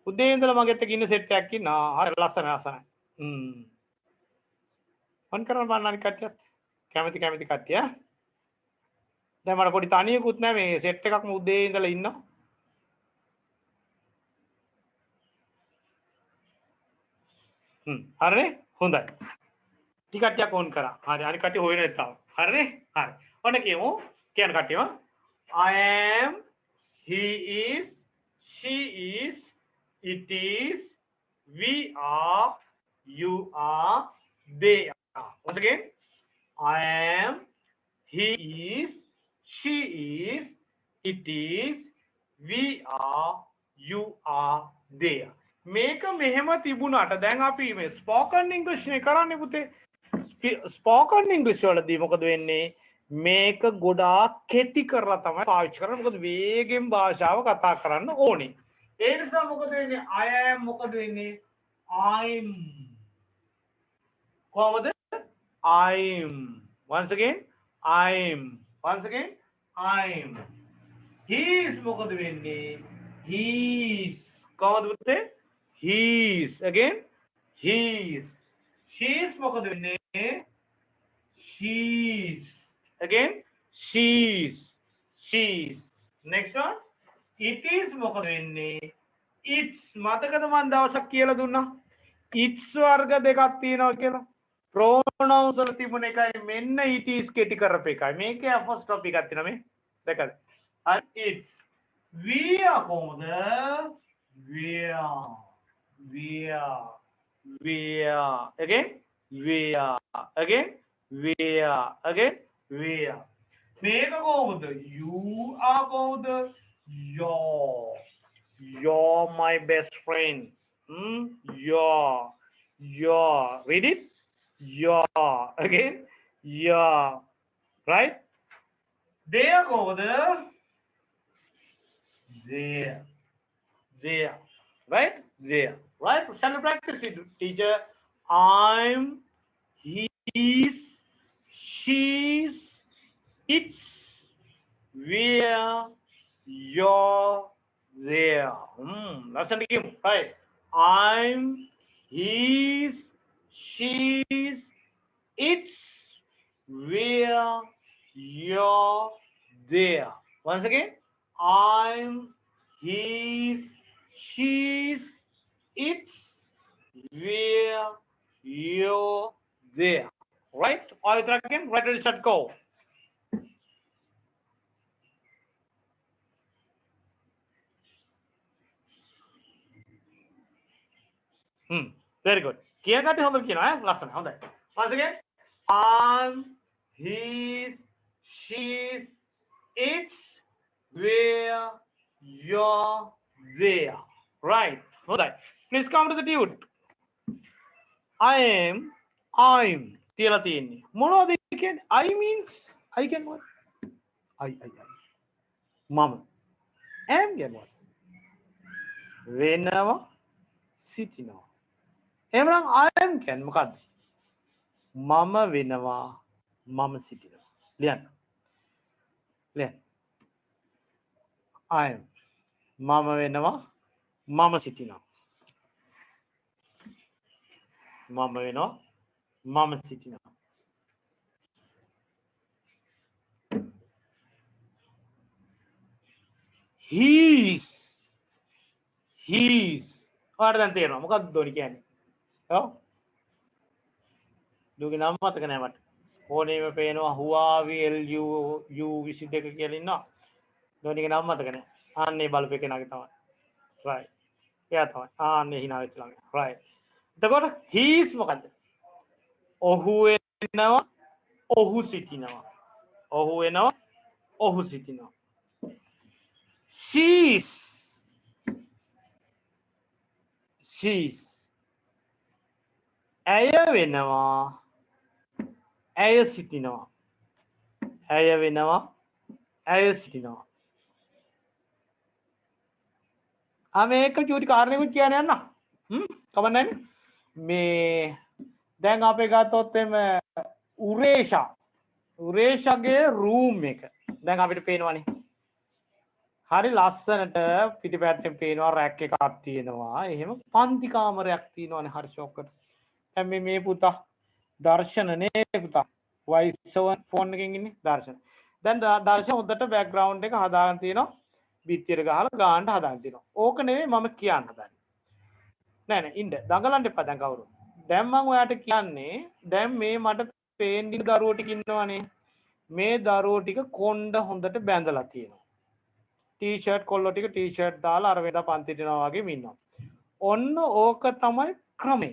උදේ ඉඳලා මගෙත් එක්ක ඉන්න සෙට් එකක් ඉන්නවා. හරි ලස්සන ලස්සනයි. ඔන් කරන්න බලන්න අනිත් කට්ටියත්. කැමති කට්ටිය. දැන් මට පොඩි තනියකුත් නැහැ මේ සෙට් එකක්ම උදේ ඉඳලා ඉන්නවා. හරිනේ? හොඳයි. ටික කට්ටියක් ඔන් කරා. හරි අනිත් කට්ටිය හොයන ඉතාව. හරිනේ? හරි. ඔන්න කියමු. කියන කට්ටියම I am, he is, she is, it is, we are, you are, they are. Once again, I am, he is, she is, it is, we are, you are, they are. මේක මෙහෙම තිබුණාට දැන් අපි මේ ස්පෝකන් ඉංග්‍රීසි නේ කරන්නේ පුතේ. ස්පෝකන් ඉංග්‍රීසි වලදී මොකද වෙන්නේ? මේක ගොඩාක් කෙටි කරලා තමයි පාවිච්චි කරන්නේ. මොකද වේගෙන් භාෂාව කතා කරන්න ඕනේ. ඒ නිසා මොකද වෙන්නේ? I am මොකද වෙන්නේ? I'm. කොහොමද? I'm. Once again, I'm. Once again, I'm. He is මොකද වෙන්නේ? He's. කොහොමද පුතේ? He's. Again, he's. She's මොකද වෙන්නේ? She's. Again, she's. She's. Next one, it is මොකද වෙන්නේ? It's. මතකද මම දවසක් කියලා දුන්නා? It's වර්ග දෙකක් තියෙනවා කියලා. pronouns වල තිබුණ එකයි මෙන්න it is කෙටි කරපු එකයි. මේකේ apostrophe එකක් තියෙනවා මේ. දැකද? හරි it's. we are කොහොමද? we are. We are. We are. Again. We are. Again. We are. Again. We are. මේක කොහොමද? You are කොහොමද? You're my best friend. You're. Read it. You're. Again. You're. Right? They are කොහොමද? There. There. Right? There. Right? Shall we practice it, teacher? I'm, he's, she's, it's, we're, you're, there. Listen to him. Right? I'm, he's, she's, it's, we're, you're, there. Once again. I'm, he's, she's, it's, where, you're, there. Right? All right, again. Right, ready, set, go. Very good. Kia kati hondal kina hai lesson hondai. Once again, I'm, he's, she's, it's, where, you're, there. Right. Hondai. Please come to the dude. I am, I'm. තියලා තියෙන්නේ. මොනවද කියන්නේ? I means I කියන්නේ what? I. මම. am කියන්නේ what? වෙනවා සිටිනවා. එහෙනම් I am කියන්නේ මොකද්ද? මම වෙනවා මම සිටිනවා. ලියන්න. I am. මම වෙනවා මම සිටිනවා. මම වෙනවා මම සිටිනවා. He's. ඔයාලට දැන් තේරෙනවා මොකක්ද දෝනි කියන්නේ? ඔව්. දුගේ නම මතක නැහැ මට. ඕනේම පේනවා Huawei LU 22 කියලා ඉන්නවා. දෝනිගේ නම මතක නැහැ. අනේ බලපෙ කෙනාගේ තමයි. right එයා තමයි ආන්නේ hina වෙච්ච ළමයා right එතකොට he's මොකද්ද ඔහු වෙනවා ඔහු සිටිනවා ඔහු වෙනවා ඔහු සිටිනවා she's ඇය වෙනවා ඇය සිටිනවා ඇය වෙනවා ඇය සිටිනවා මේක චූටි කාරණයකුත් කියන්න යන්න කමක් නැහැ මේ දැන් අපේ ගත්තොත් එම උරේෂාගේ රූම් එක දැන් අපිට පේනවනේ හරි ලස්සනට පිටිපැත්තෙන් පේනවා රැක් එකක් තියෙනවා එහෙම පන්ති කාමරයක් තියෙනවානේ හරි ෂොක්කට දැන් මේ පුතා දර්ශන නේ පුතා Y7 ෆෝන් එකකින් ඉන්නේ දර්ශන දැන් දර්ශන හොඳට බෑග්ග්‍රවුන්ඩ් එක හදාගෙන තියෙනවා බිත්තියට ගහලා ගාන්න හදාගෙන තියෙනවා ඕක නෙවෙයි මම කියන්න හදන්නේ නෑ ඉන්න දඟලන්න එපා දැන් කවුරු දැන් මම ඔයාට කියන්නේ දැන් මේ මට පේන්නේ දරුවෝ ටික ඉන්නවනේ මේ දරුවෝ ටික කොණ්ඩ හොඳට බැඳලා තියෙනවා ටී-ෂර්ට් කොල්ලෝ ටික ටී-ෂර්ට් දාලා අර වේදා පන්තිට යනවා වගේ ඉන්නවා ඔන්න ඕක තමයි ක්‍රමය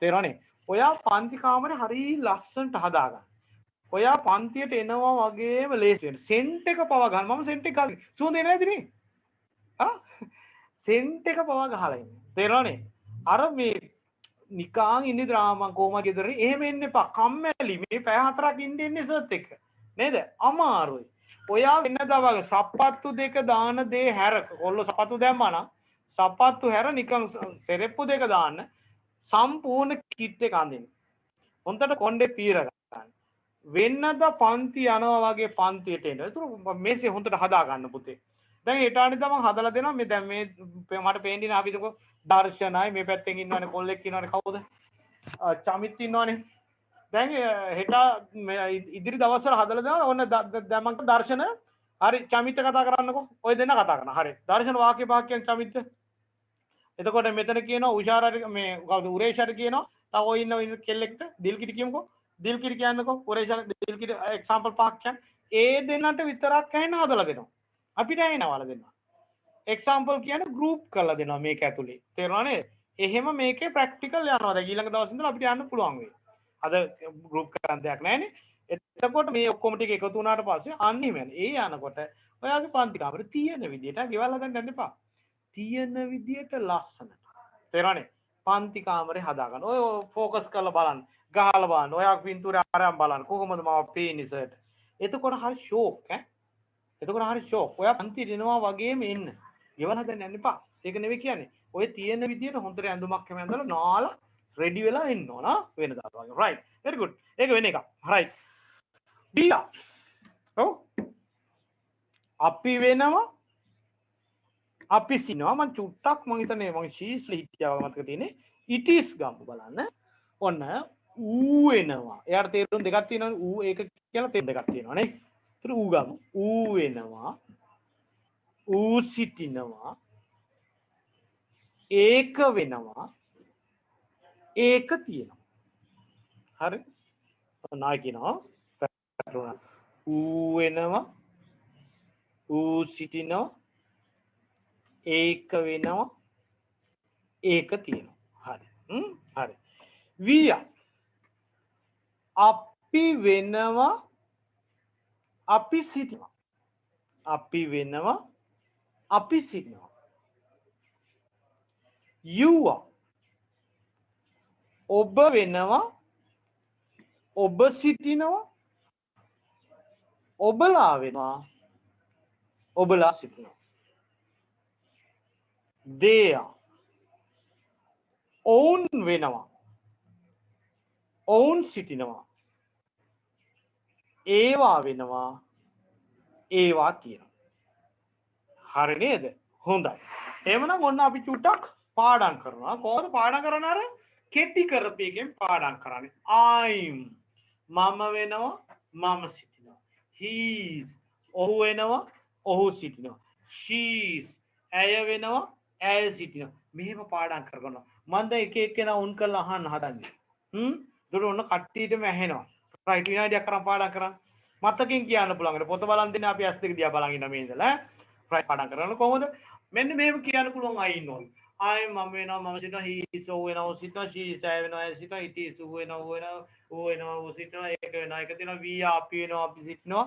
තේරෙනවනේ ඔයා පන්ති කාමරේ හරි ලස්සනට හදාගන්න ඔයා පන්තියට එනවා වගේම ලේසි වෙන සෙන්ට් එක පව ගන්න මම සෙන්ට් එක ගාගෙන සුවඳ එන්නේ නැද්ද නේ සෙන්ට් එක පව ගහලා ඉන්නේ තේරෙනවනේ අර මේ නිකාන් ඉන්නේ ඩ්‍රාමා කොහමද ගෙදර එහෙම එන්න එපා කම්මැලි මේ පැය 4ක් ඉන්නේ සර්ත් එක නේද අමාරුයි ඔයා වෙනදා වගේ සප්පත්තු දෙක දාන දේ හැර කොල්ල සපත්තු දැම්මා නම් සපත්තු හැර නිකන් සෙරෙප්පු දෙක දාන්න සම්පූර්ණ කිට් එක අඳින්න හොන්දට කොණ්ඩේ පීර ගන්න වෙනදා පන්ති යනවා වගේ පන්තියට එන්න ඒතර මේසේ හොන්දට හදා ගන්න පුතේ දැන් ඊටානේ තමයි හදලා දෙනවා මේ දැන් මේ මට පේන්නේ නේ අපිටකෝ දර්ශනයි මේ පැත්තෙන් ඉන්නවනේ කොල්ලෙක් ඉන්නවනේ කවුද චමිත් ඉන්නවනේ දැන් හෙට ඉදිරි දවස්වල හදලා දානවා ඔන්න දැන් මම දර්ශන හරි චමිත් කතා කරන්නකෝ ඔය දෙන්න කතා කරනවා හරි දර්ශන වාක්‍ය භාග්‍යයන් චමිත් එතකොට මෙතන කියනවා උෂාරට මේ කවුද උරේෂාට කියනවා තව ඔය ඉන්න කෙල්ලෙක්ට දිල්කිට කියමුකෝ දිල්කිට කියන්නකෝ උරේෂාට දිල්කිට එක්සැම්පල් පහක් කියන්න ඒ දෙන්නට විතරක් ඇහෙන්න හදලා දෙනවා අපිට ඇහෙනවල දෙනවා එක්සැම්පල් කියන්නේ ගෲප් කරලා දෙනවා මේක ඇතුලේ තේරෙනවද එහෙම මේකේ ප්‍රැක්ටිකල් යනවා දැන් ඊළඟ දවස් ඉඳලා අපිට යන්න පුළුවන් වෙයි අද ගෲප් කරන් දෙයක් නැහැනේ එතකොට මේ ඔක්කොම ටික එකතු වුණාට පස්සේ අනිත් ඒ යනකොට ඔයාගේ පන්ති කාමරේ තියෙන විදියට ගෙවල් හදන්න යන්න එපා තියෙන විදියට ලස්සනට තේරෙනවද පන්ති කාමරේ හදාගන්න ඔය ફોකස් කරලා බලන්න ගහලා බලන්න ඔයා පින්තූරය ආරම් බලන්න කොහොමද මම පේන්නේ සර්ට් එතකොට හරි ෂෝක් එතකොට හරි ෂෝක් ඔයා පන්ති දෙනවා වගේම එන්න ගෙවල් හදන්න යන්න එපා ඒක නෙවෙයි කියන්නේ ඔය තියෙන විදියට හොඳට ඇඳුමක් හැම ඇඳලා නාලා ready වෙලා ඉන්න ඕන වෙනදා වගේ right very good ඒක වෙන එක right බීලා ඔව් අපි වෙනවා අපි සිනවා මම චුට්ටක් මම හිතන්නේ මම ශීස්ලි හිටියා මතක තියෙන්නේ it is ගමු බලන්න ඔන්න ඌ වෙනවා එයාට තේරුම් දෙකක් තියෙනවනේ ඌ ඒක කියලා තේරුම් දෙකක් තියෙනවා නේ ඒතර ඌ ගමු ඌ වෙනවා ඌ සිටිනවා ඒක වෙනවා ඒක තියෙනවා හරි නායි කියනවා පැටලුණා ඌ වෙනවා ඌ සිටිනවා ඒක වෙනවා ඒක තියෙනවා හරි හරි විය අපි වෙනවා අපි සිටිනවා අපි වෙනවා අපි සිටිනවා you ඔබ වෙනවා ඔබ සිටිනවා ඔබලා වෙනවා ඔබලා සිටිනවා they ඔවුන් වෙනවා ඔවුන් සිටිනවා ඒවා වෙනවා ඒවා තියෙනවා හරි නේද හොඳයි එහෙනම් ඔන්න අපි චුට්ටක් පාඩම් කරනවා කොහොමද පාඩම් කරන්නේ අර කෙටි කරපේකෙන් පාඩම් කරන්නේ I'm මම වෙනවා මම සිටිනවා he's ඔහු වෙනවා ඔහු සිටිනවා she's ඇය වෙනවා ඇය සිටිනවා මෙහෙම පාඩම් කරගන්නවා මම දැන් එක එක්කෙනා උන් කරලා අහන්න හදන්නේ දුර ඔන්න කට්ටියටම ඇහෙනවා රයිට් විනාඩියක් කරන් පාඩම් කරන්න මතකින් කියන්න පුළුවන් පොත බලන් දෙන්න අපි S2 දිහා බලන් ඉන්න මේ ඉඳලා රයිට් පාඩම් කරන්න කොහොමද මෙන්න මෙහෙම කියන්න පුළුවන් අය ඉන්නවා. I මම වෙනවා මම සිටිනවා he so වෙනවා සිටිනවා she සෑ වෙනවා ඇය සිටිනවා it is ඌ වෙනවා ඌ වෙනවා ඌ වෙනවා ඌ සිටිනවා ඒක වෙනවා ඒක තියෙනවා we are අපි වෙනවා අපි සිටිනවා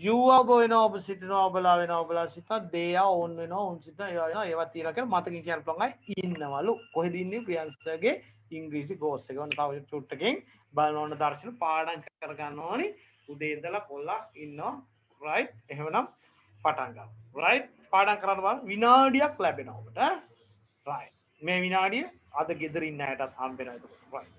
you are ඔබ වෙනවා ඔබ සිටිනවා ඔබලා වෙනවා ඔබලා සිටිනවා they are ඕන් වෙනවා ඕන් සිටිනවා ඒවා වෙනවා ඒවා තියෙනවා කියලා මතකින් කියන්න පුළුවන් අය ඉන්නවලු. කොහෙද ඉන්නේ ප්‍රියංශගේ ඉංග්‍රීසි කෝස් එක. ඔන්න තව චුට්ටකින් බලන්න ඕන දර්ශන පාඩම් කරගන්න ඕනි. උදේ ඉඳලා කොල්ලා ඉන්නවා right. එහෙමනම් පටන් ගන්න. right. පාඩම් කරන්න බලන්න විනාඩියක් ලැබෙනවා ඔබට. right. මේ විනාඩිය අද ගෙදර ඉන්න අයටත් හම්බ වෙනවා එතකොට. right.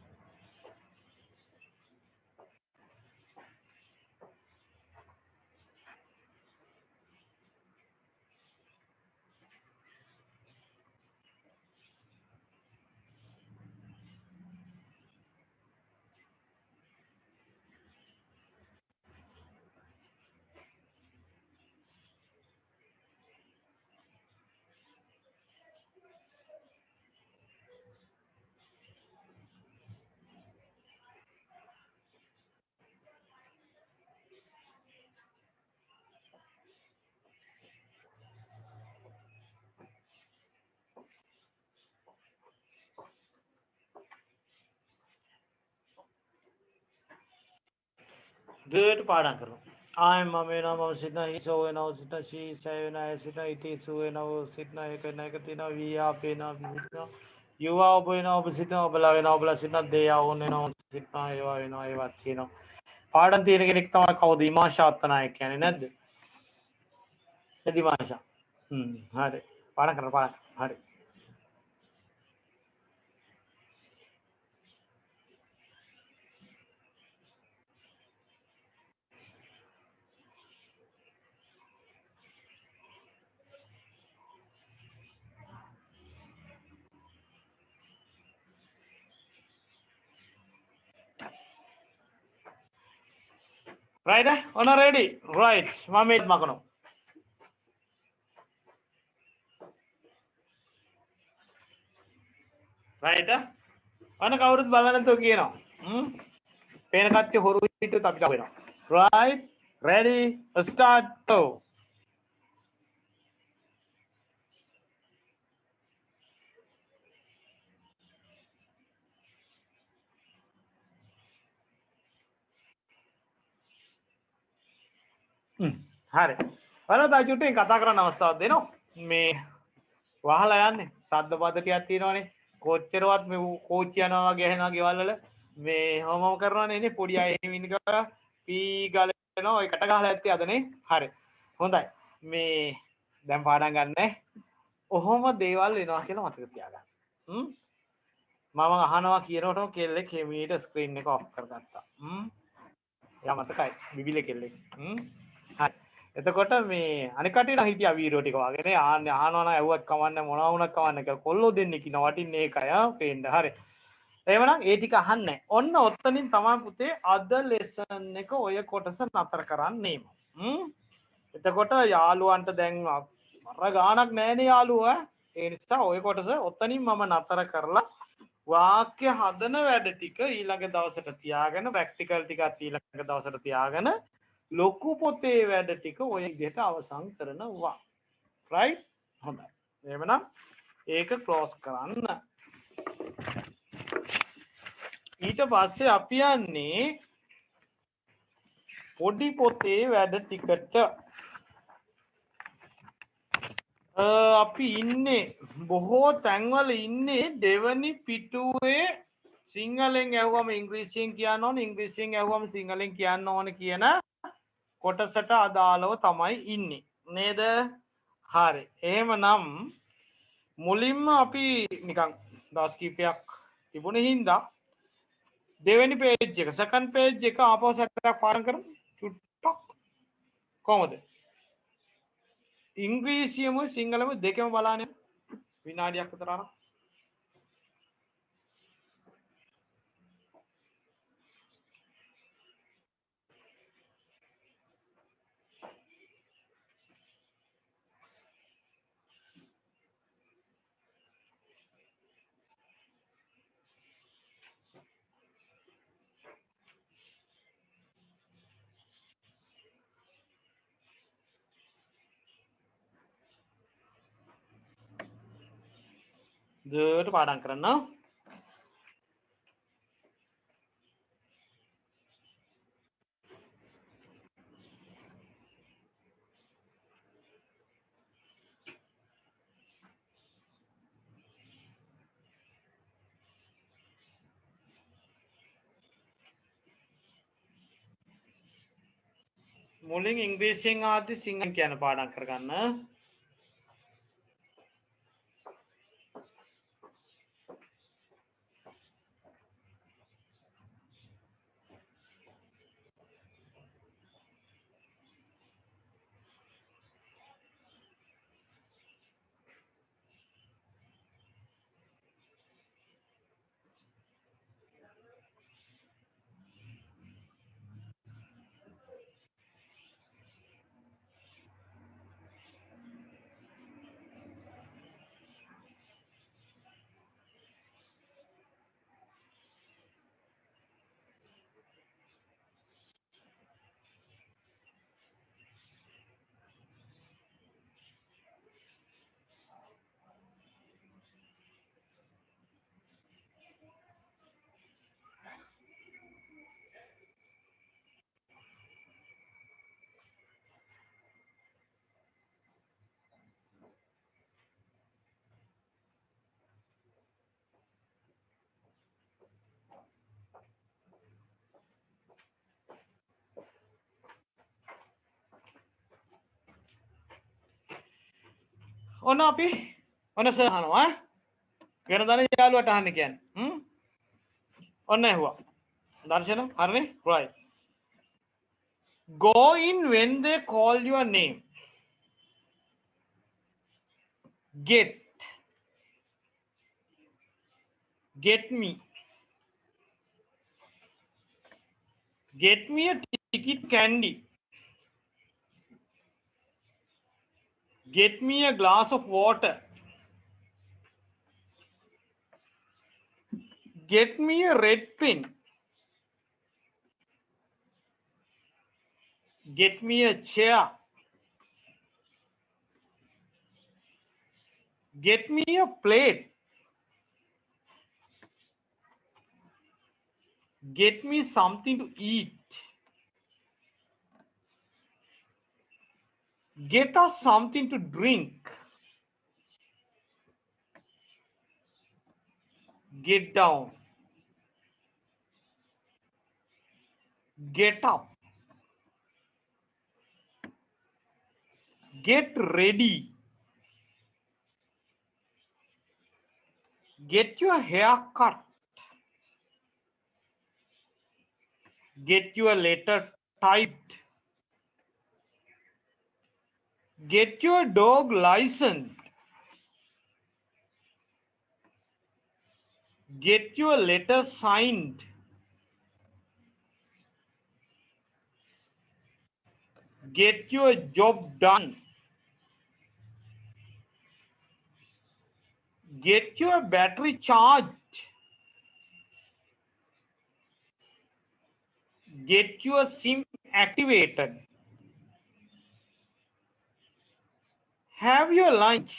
දෙයට පාඩම් කරනවා. ආය මම වෙනවා මම සිටිනවා he so වෙනවා සිටිනවා she සෑ වෙනවා ඇය සිටිනවා it is ඌ වෙනවා ඌ සිටිනවා ඒක වෙනවා ඒක තියෙනවා we are අපි වෙනවා අපි සිටිනවා you are ඔබ වෙනවා ඔබ සිටිනවා ඔබලා වෙනවා ඔබලා සිටිනවා they are ඕන් වෙනවා ඕන් සිටිනවා ඒවා වෙනවා ඒවා තියෙනවා. පාඩම් තියෙන කෙනෙක් තමයි කවුද? ඉමාෂා අත්තනායක කියන්නේ නැද්ද? එදිමාෂා. හරි. පාඩම් කරන්න පාඩම්. හරි. Right? On ready? Right. මම මකනවා. Right? අන කවුරුත් බලන්න නැතුව කියනවා. පේන කට්ටිය හොරු හිටියොත් අපිට වෙනවා. Right? Ready? Start. Go. හරි. බලන්න තාජුටෙන් කතා කරන්න අවස්ථාවක් දෙනවා. මේ වහලා යන්නේ. සද්ද පද ටිකක් තියෙනවනේ. කොච්චරවත් මේ කෝච්චි යනවා වගේ ඇහෙනවා ගෙවල් වල. මේ හොමම කරනවනේ ඉන්නේ පොඩි අය එහෙම ඉන්න ගා පී ගලනවා ඔය කට ගහලා ඇත්තේ අදනේ. හරි. හොඳයි. මේ දැන් පාඩම් ගන්නෑ. ඔහොම දේවල් වෙනවා කියලා මතක තියාගන්න. මම අහනවා කියනකොටම කෙල්ලෙක් හිමීට ස්ක්‍රීන් එක ඔෆ් කරගත්තා. එයා මතකයි බිබිලේ කෙල්ලෙක්. හරි. එතකොට මේ අනික කටිය නම් හිටියා වීරෝ ටික වගේ නේ අහනවා නම් ඇහුවත් කවන්න මොනවා වුණත් කවන්න කියලා කොල්ලෝ දෙන්නේ කින වටින්නේ ඒකයි පේන්න. හරි. එහෙමනම් ඒ ටික අහන්නේ. ඔන්න ඔතනින් තමයි පුතේ අද ලෙසන් එක ඔය කොටස නතර කරන්නේම. එතකොට යාළුවන්ට දැන් අර ගාණක් නැහැනේ යාළුවා. ඒ නිසා ඔය කොටස ඔතනින් මම නතර කරලා වාක්‍ය හදන වැඩ ටික ඊළඟ දවසට තියාගෙන ප්‍රැක්ටිකල් ටිකත් ඊළඟ දවසට තියාගෙන ලොකු පොතේ වැඩ ටික ඔය විදිහට අවසන් කරනවා. රයිට්? හොඳයි. එහෙමනම් ඒක ක්ලෝස් කරන්න. ඊට පස්සේ අපි යන්නේ පොඩි පොතේ වැඩ ටිකට. අපි ඉන්නේ බොහෝ තැන්වල ඉන්නේ දෙවනි පිටුවේ සිංහලෙන් ඇහුවම ඉංග්‍රීසියෙන් කියන්න ඕන ඉංග්‍රීසියෙන් ඇහුවම සිංහලෙන් කියන්න ඕන කියන කොටසට අදාළව තමයි ඉන්නේ නේද? හරි. එහෙමනම් මුලින්ම අපි නිකන් දවස් කිහිපයක් තිබුණේ හින්දා දෙවෙනි පේජ් එක සෙකන්ඩ් පේජ් එක ආපහු සැරයක් පාඩම් කරමු චුට්ටක්. කොහොමද? ඉංග්‍රීසියම සිංහලම දෙකම බලන්න විනාඩියක් විතර අරන්. දුවට පාඩම් කරන්න. මුලින් ඉංග්‍රීසියෙන් ආද්දි සිංහලෙන් කියන පාඩම් කරගන්න. ඔන්න අපි ඔන්න සර් අහනවා වෙන දන යාළුවට අහන්න කියන්නේ ඔන්න ඇහුවා දර්ශන හරිනේ right go in when they call your name get me a ticket candy get me a glass of water get me a red pen get me a chair get me a plate get me something to eat get us something to drink get down get up get ready get your hair cut get your letter typed get your dog licensed get your letter signed get your job done get your battery charged get your sim activated have your lunch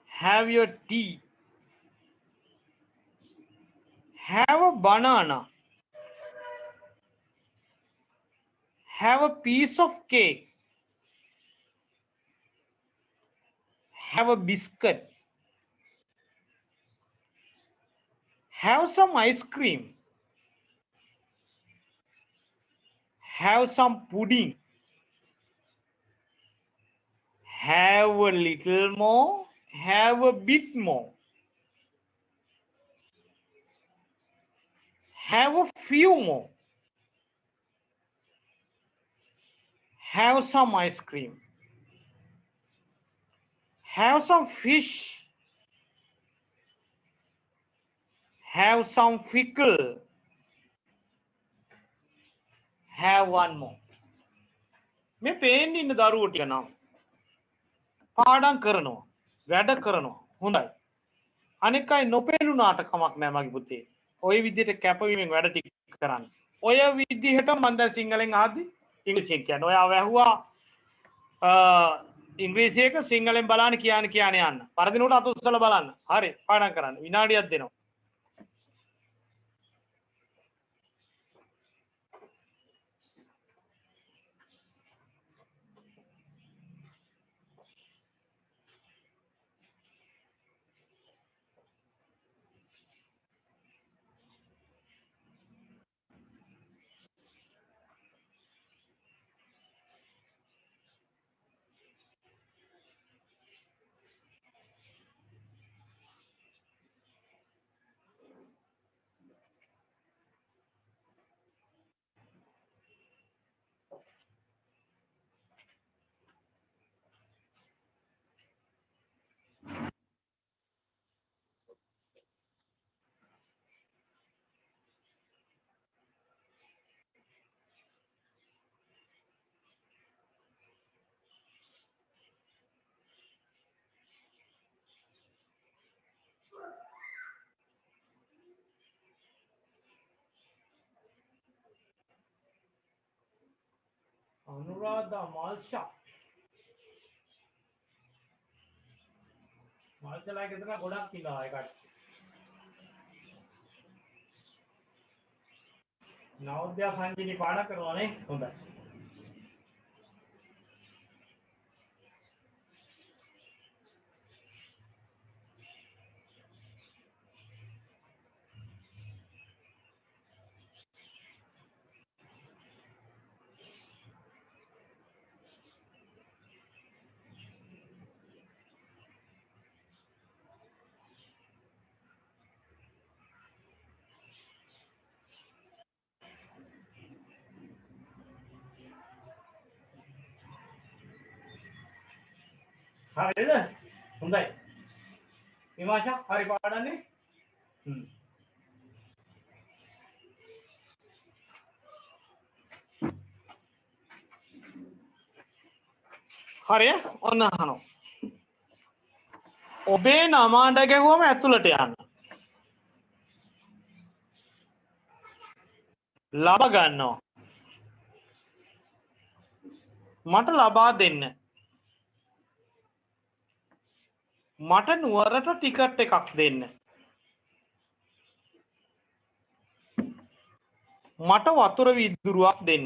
have your tea have a banana have a piece of cake have a biscuit have some ice cream have some pudding have a little more have a bit more have a few more have some ice cream have some fish have some pickle have one more මේ පේන්නේ ඉන්න දරුවෝ ටික නම් පාඩම් කරනවා වැඩ කරනවා හොඳයි අනික අය නොපෙළුණාට කමක් නැහැ මගේ පුතේ ඔය විදිහට කැපවීමෙන් වැඩ ටික කරන්න ඔය විදිහට මම දැන් සිංහලෙන් ආද්දි ඉංග්‍රීසියෙන් කියන්නේ ඔයාව ඇහුවා ඉංග්‍රීසි එක සිංහලෙන් බලන්න කියන යන්න. පරදිනකොට අත උස්සලා බලන්න. හරි. පාඩම් කරන්න. විනාඩියක් දෙනවා. අනුරාධා මාල්ෂා මාල්ෂලා ගෙදර ගොඩක් ඉන්නවා ඒකට. නවෝදයා සංජීවනි පාඩම් කරනවා නේ. හොඳයි. හරිද? හොඳයි. විමාෂා හරි පාඩම්නේ. හරිය ඔන්න අහනවා. ඔබේ නම අඬ ගැහුවම ඇතුළට යන්න. ලබ ගන්නවා. මට ලබා දෙන්න. මට නුවරට ටිකට් එකක් දෙන්න. මට වතුර විදුරුවක් දෙන්න.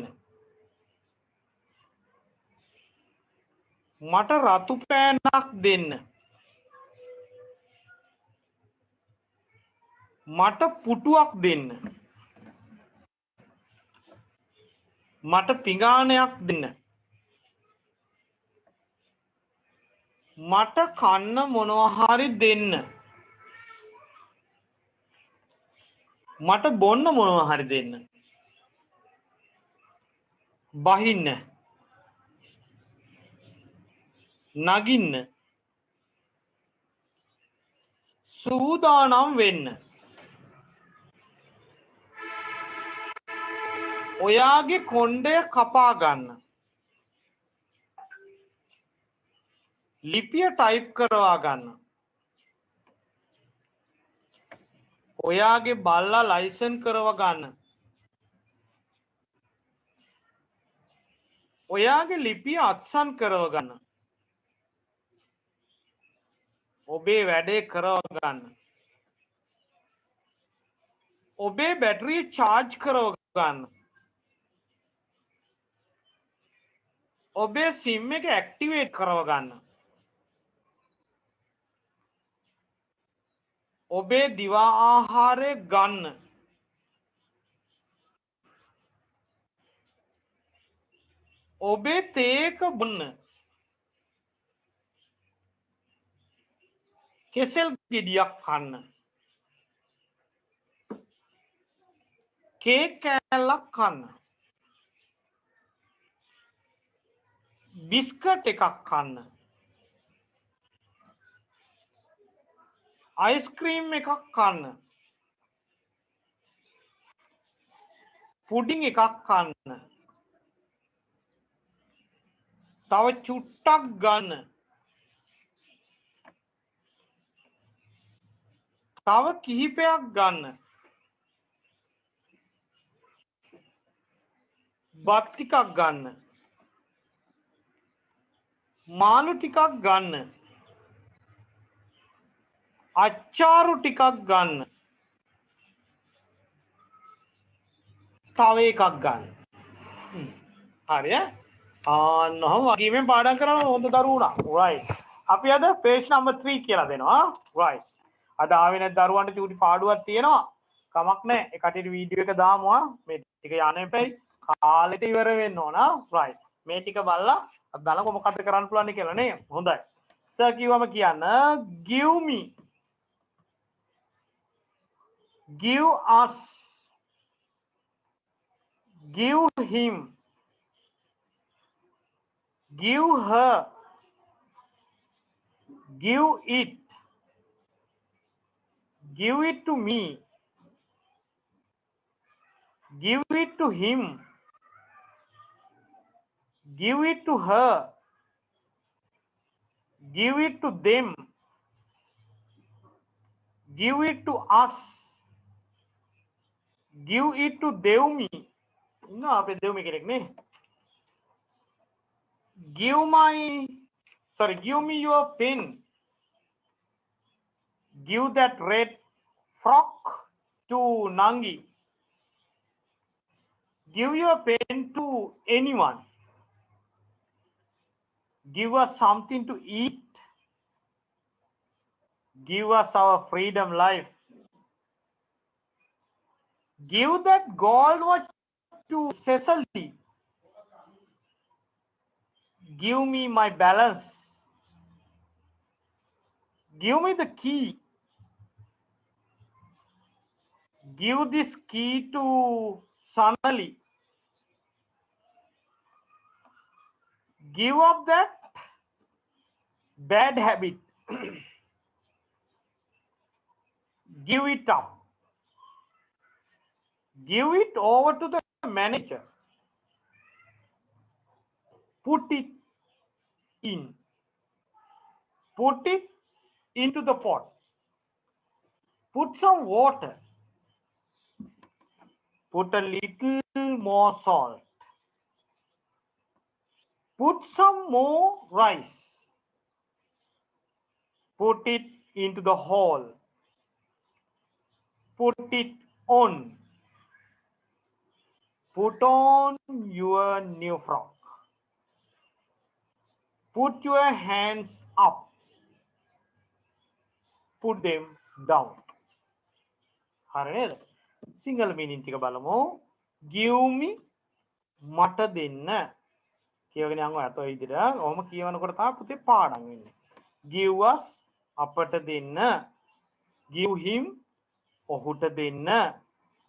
මට රතු පෑනක් දෙන්න. මට පුටුවක් දෙන්න. මට පිඟානයක් දෙන්න. මට කන්න මොනවා හරි දෙන්න. මට බොන්න මොනවා හරි දෙන්න. බහින්න. නගින්න. සූදානම් වෙන්න. ඔයාගේ කොණ්ඩය කපා ගන්න. ලිපිය ටයිප් කරවා ගන්න. ඔයාගේ බල්ලා ලයිසන් කරව ගන්න. ඔයාගේ ලිපිය අත්සන් කරව ගන්න. ඔබේ වැඩේ කරව ගන්න. ඔබේ බැටරිය චාර්ජ් කරව ගන්න. ඔබේ සිම් එක ඇක්ටිවේට් කරව ගන්න. ඔබේ දිවා ආහාරය ගන්න. ඔබේ තේක බොන්න. කෙසෙල් ගෙඩියක් කන්න. කේක් කෑල්ලක් කන්න. බිස්කට් එකක් කන්න. අයිස්ක්‍රීම් එකක් කන්න. පුඩින් එකක් කන්න. තව චුට්ටක් ගන්න. තව කිහිපයක් ගන්න. බත් ටිකක් ගන්න. මාළු ටිකක් ගන්න. අච්චාරු ටිකක් ගන්න. තව එකක් ගන්න. හරි අන්න වගේම පාඩම් කරන හොඳ දරුවෝ right අපි අද page number 3 කියලා දෙනවා right අද ආවේ නැත් දරුවන්ට චූටි පාඩුවක් තියෙනවා කමක් නැහැ ඒ කටියට වීඩියෝ එක දාමු මේ ටික යන්න එපයි කාලෙට ඉවර වෙන්න ඕන right මේ ටික බලලා අද බලන්න මොකක්ද කරන්න පුළුවන් කියලා නේ හොඳයි සර් කිව්වම කියන්න give me give us give him give her give it to me give it to him give it to her give it to them give it to us give it to Devmi no අපේ Devmi කෙනෙක් නේ give me your pen give that red frock to Nangi give your pen to anyone give us something to eat give us our freedom life give that gold watch to Cecily give me my balance give me the key give this key to Sonali give up that bad habit give it up give it over to the manager put it into the pot put some water put a little more salt put some more rice put it into the hole put it on put on your new frock put your hands up put them down හරි නේද single මීනින් ටික බලමු give me මට දෙන්න කියවගෙන යනවා අත ඔය විදිහට ඔහොම කියවනකොට තමයි පුතේ පාඩම් වෙන්නේ give us අපට දෙන්න give him ඔහුට දෙන්න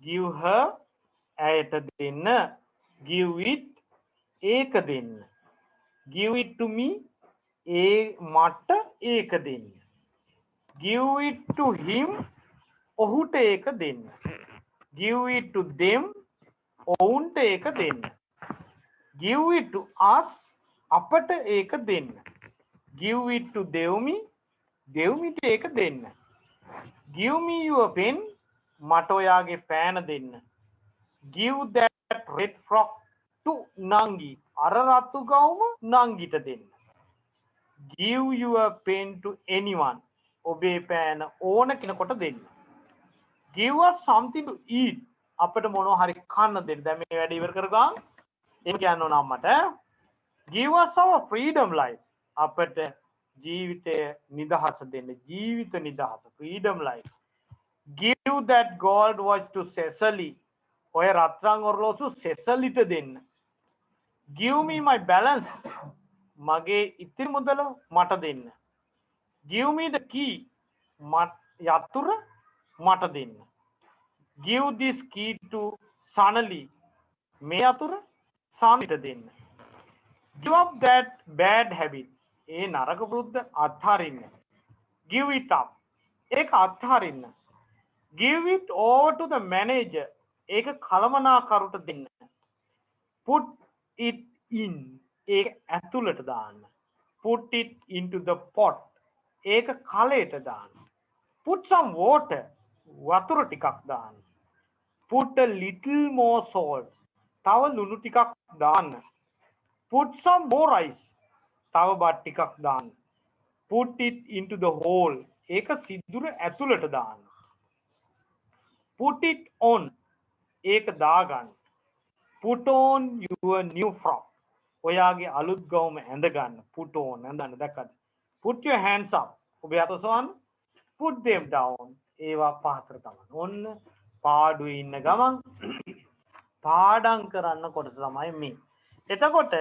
give her ඇයට දෙන්න give it ඒක දෙන්න give it to me මට ඒක දෙන්න give it to him ඔහුට ඒක දෙන්න give it to them ඔවුන්ට ඒක දෙන්න give it to us අපට ඒක දෙන්න give it to දෙව්මිට ඒක දෙන්න give me your pen මට ඔයාගේ පෑන දෙන්න give that red frock to Nangi අර රතු ගවුම නංගිට දෙන්න give your pen to anyone ඔබේ පෑන ඕන කෙනෙකුට දෙන්න give us something to eat අපිට මොනවා හරි කන්න දෙන්න දැන් මේ වැඩ ඉවර කරගන්න ඒක කියන්න ඕන අම්මට give us our freedom life අපිට ජීවිතය නිදහස දෙන්න ජීවිත නිදහස freedom life give that gold watch to Cecily ඔය රත්රන් ඔරලෝසු සෙසලිට දෙන්න give me my balance මගේ ඉතිරි මුදල මට දෙන්න give me the key යතුර මට දෙන්න give this key to Sonali මේ යතුර සාමිට දෙන්න give up that bad habit ඒ නරක පුරුද්ද අත්හරින්න give it up ඒක අත්හරින්න give it over to the manager ඒක කළමනාකරුට දෙන්න put it in ඒක ඇතුළට දාන්න put it into the pot ඒක කලයට දාන්න put some water වතුර ටිකක් දාන්න put a little more salt තව ලුණු ටිකක් දාන්න put some more rice තව බත් ටිකක් දාන්න. Put it into the hole. ඒක සිදුර ඇතුළට දාන්න. Put it on. ඒක දාගන්න. Put on your new frock. ඔයාගේ අලුත් ගවුම ඇඳ ගන්න. Put on ඇඳන්න දැක්කද? Put your hands up. ඔබේ අත ඔසවන්න. Put them down. ඒවා පහතට ගමන්. ඔන්න පාඩුවේ ඉන්න ගමන් පාඩම් කරන්න කොටස තමයි මේ. එතකොට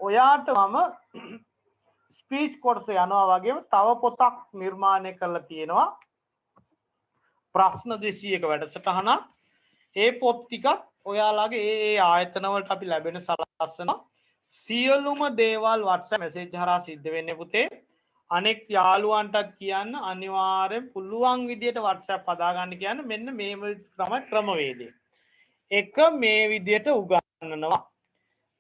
ඔයාට මම ස්පීච් කොටස යනවා වගේම තව පොතක් නිර්මාණය කරලා තියෙනවා. ප්‍රශ්න 200ක වැඩසටහනක්. ඒ පොත් ටිකත් ඔයාලගේ ඒ ආයතන වලට අපි ලැබෙන සලස්සන සියලුම දේවල් WhatsApp message හරහා සිද්ධ වෙන්නේ පුතේ. අනෙක් යාළුවන්ටත් කියන්න අනිවාර්යෙන් පුළුවන් විදියට WhatsApp හදාගන්න කියන්න මෙන්න මේ තමයි ක්‍රමවේදය. එක මේ විදියට උගන්වනවා.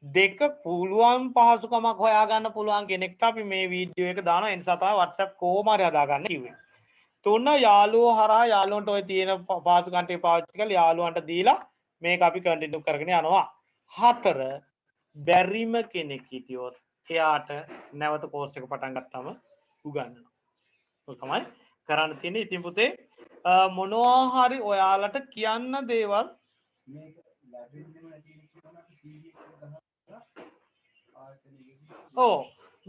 දෙක පුළුවන් පහසුකමක් හොයාගන්න පුළුවන් කෙනෙක්ට අපි මේ වීඩියෝ එක දානවා. ඒ නිසා තමයි WhatsApp කොහොම හරි හදාගන්න කිව්වේ. තුන යාළුවෝ හරහා යාළුවන්ට ඔය තියෙන පහසුකම් ටික පාවිච්චි කරලා යාළුවන්ට දීලා මේක අපි කන්ටිනියු කරගෙන යනවා. 4 බැරිම කෙනෙක් හිටියොත් එයාට නැවත කෝස් එක පටන් ගත්තම උගන්වනවා. ඒක තමයි කරන්න තියෙන්නේ. ඉතින් පුතේ මොනවා හරි ඔයාලට කියන්න දේවල් මේක ලැබෙන්නම නැති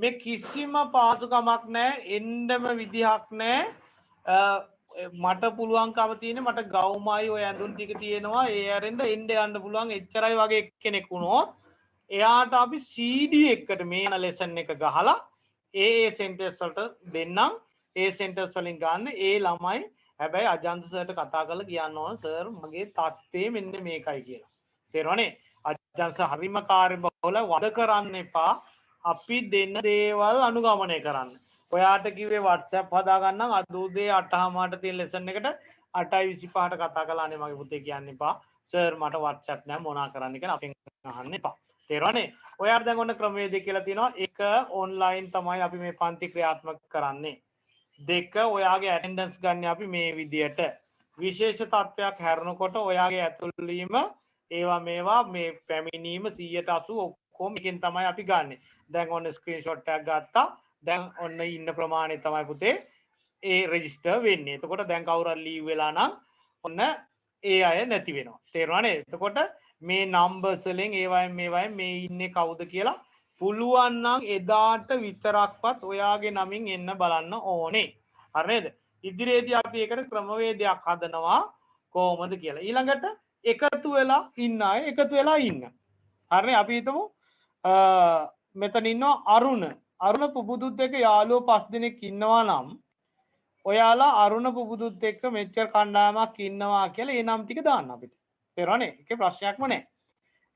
මේ කිසිම පාසුකමක් නැහැ. එන්නම විදිහක් නැහැ. මට පුළුවන්කම තියෙන්නේ මට ගවුමයි ඔය ඇඳුම් ටික තියෙනවා. ඒ ඇරෙන්න එන්න යන්න පුළුවන්. එච්චරයි වගේ කෙනෙක් වුණොත් එයාට අපි CD එකකට මේ යන ලෙසන් එක ගහලා ඒ සෙන්ටර්ස් වලට දෙන්නම්. ඒ සෙන්ටර්ස් වලින් ගන්න ඒ ළමයි හැබැයි අජන්ත සර්ට කතා කරලා කියන්න ඕන සර් මගේ තත්ත්වය මෙන්න මේකයි කියලා. තේරුණානේ? අජන්ත හරිම කාර්යබහුල වද කරන්න එපා. අපි දෙන්න දේවල් අනුගමනය කරන්න. ඔයාට කිව්වේ WhatsApp හදා ගන්නම් අද උදේ 8:00ට තියෙන ලෙසන් එකට 8:25ට කතා කරලා අනේ මගේ පුතේ කියන්න එපා. සර් මට WhatsApp නැහැ මොනා කරන්න කියලා අපෙන් අහන්න එපා. තේරුණානේ? ඔයාට දැන් ඔන්න ක්‍රමවේදය කියලා තියෙනවා. 1 ඔන්ලයින් තමයි අපි මේ පන්ති ක්‍රියාත්මක කරන්නේ. 2 ඔයාගේ ඇටෙන්ඩන්ස් ගන්න අපි මේ විදියට. විශේෂ තත්ත්වයක් හැරෙනකොට ඔයාගේ ඇතුළීම ඒවා මේවා මේ පැමිණීම 180 ඔක්කොම එකෙන් තමයි අපි ගන්නෙ. දැන් ඔන්න ස්ක්‍රීන්ෂොට් එකක් ගත්තා. දැන් ඔන්න ඉන්න ප්‍රමාණය තමයි පුතේ ඒ රෙජිස්ටර් වෙන්නේ. එතකොට දැන් කවුරු හරි ලීව් වෙලා නම් ඔන්න ඒ අය නැති වෙනවා. තේරුණානේ? එතකොට මේ නම්බර්ස් වලින් ඒවයින් මේ ඉන්නේ කවුද කියලා පුළුවන් නම් එදාට විතරක්වත් ඔයාගේ නමින් එන්න බලන්න ඕනේ. හරි නේද? ඉදිරියේදී අපි ඒකට ක්‍රමවේදයක් හදනවා කොහොමද කියලා. ඊළඟට එකතු වෙලා ඉන්න අය එකතු වෙලා ඉන්න. හරිනේ? අපි හිතමු මෙතන ඉන්නවා අරුණ පුබුදුත් එක්ක යාළුවෝ 5 දෙනෙක් ඉන්නවා නම් ඔයාලා අරුණ පුබුදුත් එක්ක මෙච්චර කණ්ඩායමක් ඉන්නවා කියලා ඒ නම් ටික දාන්න අපිට. තේරුණානේ? ඒකේ ප්‍රශ්නයක්ම නැහැ.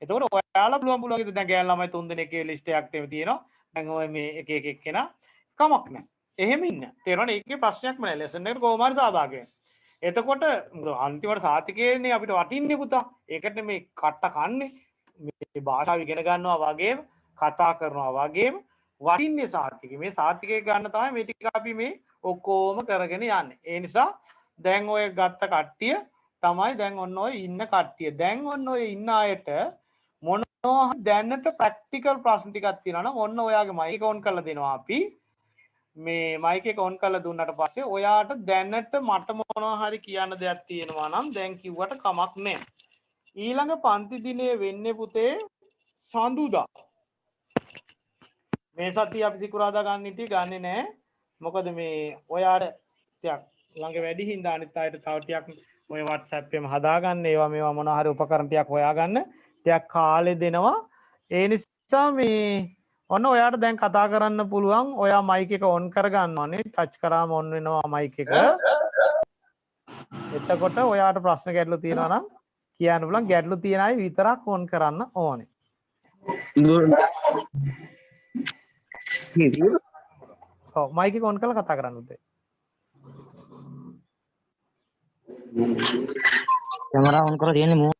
එතකොට ඔයාලා පුළුවන් විදිහට දැන් ගෑන් ළමයි 3 දෙනෙක්ගේ ලිස්ට් එකක් තියෙනවා. දැන් ඔය මේ එක එක්කෙනා කමක් නැහැ. එහෙම ඉන්න. තේරුණානේ? ඒකේ ප්‍රශ්නයක්ම නැහැ. ලෙසන් එකට කොහොම හරි සහභාගී වෙන්න. එතකොට අන්තිමට සාතිකේනේ අපිට වටින්නේ පුතා. ඒකට මේ කට්ට කන්නේ මේ භාෂාව ඉගෙන ගන්නවා වගේම කතා කරනවා වගේම වටින්නේ සාතිකේ. මේ සාතිකේ ගන්න තමයි මේ ටික අපි මේ ඔක්කොම කරගෙන යන්නේ. ඒ නිසා දැන් ඔය ගත්ත කට්ටිය තමයි දැන් ඔන්න ඔය ඉන්න කට්ටිය. දැන් ඔන්න ඔය ඉන්න අයට මොනවා දැනට ප්‍රැක්ටිකල් ප්‍රශ්න ටිකක් තියෙනවා නම් ඔන්න ඔයාගේ මයික් ඔන් කරලා දෙනවා අපි. මේ මයික් එක ඔන් කරලා දුන්නාට පස්සේ ඔයාට දැනට මට මොනවා හරි කියන්න දෙයක් තියෙනවා නම් දැන් කිව්වට කමක් නැහැ. ඊළඟ පන්ති දිනේ වෙන්නේ පුතේ සඳුදා. මේ සතිය අපි සිකුරාදා ගන්න ඉතින් ගන්නෙ නැහැ. මොකද මේ ඔයාට ටිකක් ළඟ වැඩි හින්දා අනිත් අයට තව ටිකක් ඔය WhatsApp එකෙම හදාගන්න ඒවා මේවා මොනවා හරි උපකරණ ටිකක් හොයාගන්න ටිකක් කාලේ දෙනවා. ඒ නිසා මේ ඔන්න ඔයාට දැන් කතා කරන්න පුළුවන්. ඔයා මයික් එක ඔන් කරගන්නවානේ. ටච් කරාම ඔන් වෙනවා මයික් එක. එතකොට ඔයාට ප්‍රශ්න ගැටලු තියෙනවා නම් කියන්න පුළුවන්. ගැටලු තියෙන අය විතරක් ඔන් කරන්න ඕනේ. ඔව් මයික් එක ඔන් කරලා කතා කරන්න උදේ. कैमरा ऑन करो देने मुंह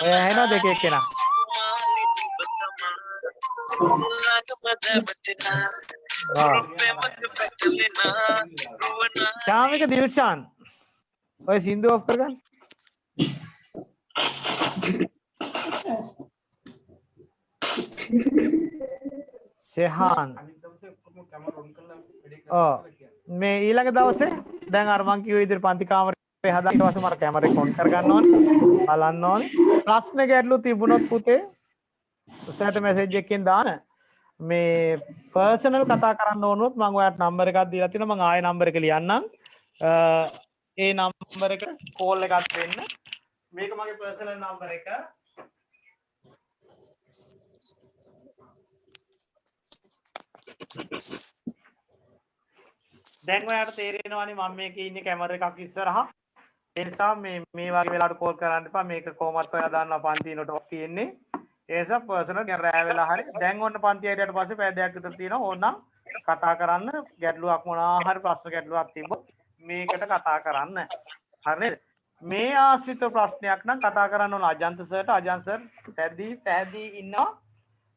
है ना देखिए क्या क्या में का दिलशान ओए सिंधु ऑफ कर गन සෙහාන් මේ ඊළඟ දවසේ දැන් අර මං කිව්ව විදිහට පන්ති කාමරේ හදලා ඊට පස්සේ මම කැමරේ ඔන් කර ගන්න ඕනේ බලන්න ඕනේ ප්‍රශ්න ගැටලු තිබුණොත් පුතේ උසට මැසේජ් එකකින් දාන්න මේ පර්සනල් කතා කරන්න ඕනොත් මම ඔයාලට නම්බර් එකක් දීලා තියෙනවා මම ආයෙ නම්බර එක ලියන්නම් ඒ නම්බර එකට කෝල් එකක් දෙන්න මේක මගේ පර්සනල් නම්බර එක දැන් ඔයාලට තේරෙනවානේ මම මේකේ ඉන්නේ කැමරා එකක් ඉස්සරහා ඒ නිසා මේ වගේ වෙලාවට කෝල් කරන්න එපා මේක කොහොමත් ඔයා දන්නවා පන්ති නෝට් තියෙන්නේ ඒ නිසා පර්සනල් ගැන රෑ වෙලා හරි දැන් ඔන්න පන්ති ඇරියට පස්සේ පැය දෙකක් විතර තියෙනවා ඕනනම් කතා කරන්න ගැටලුවක් මොනවා හරි ප්‍රශ්න ගැටලුවක් තිබ්බොත් මේකට කතා කරන්න හරිද මේ ආශ්‍රිත ප්‍රශ්නයක් නම් කතා කරන්න ඕන අජන්ත සර්ට අජන්ත සර් පැහැදිලි පැහැදිලි ඉන්නවා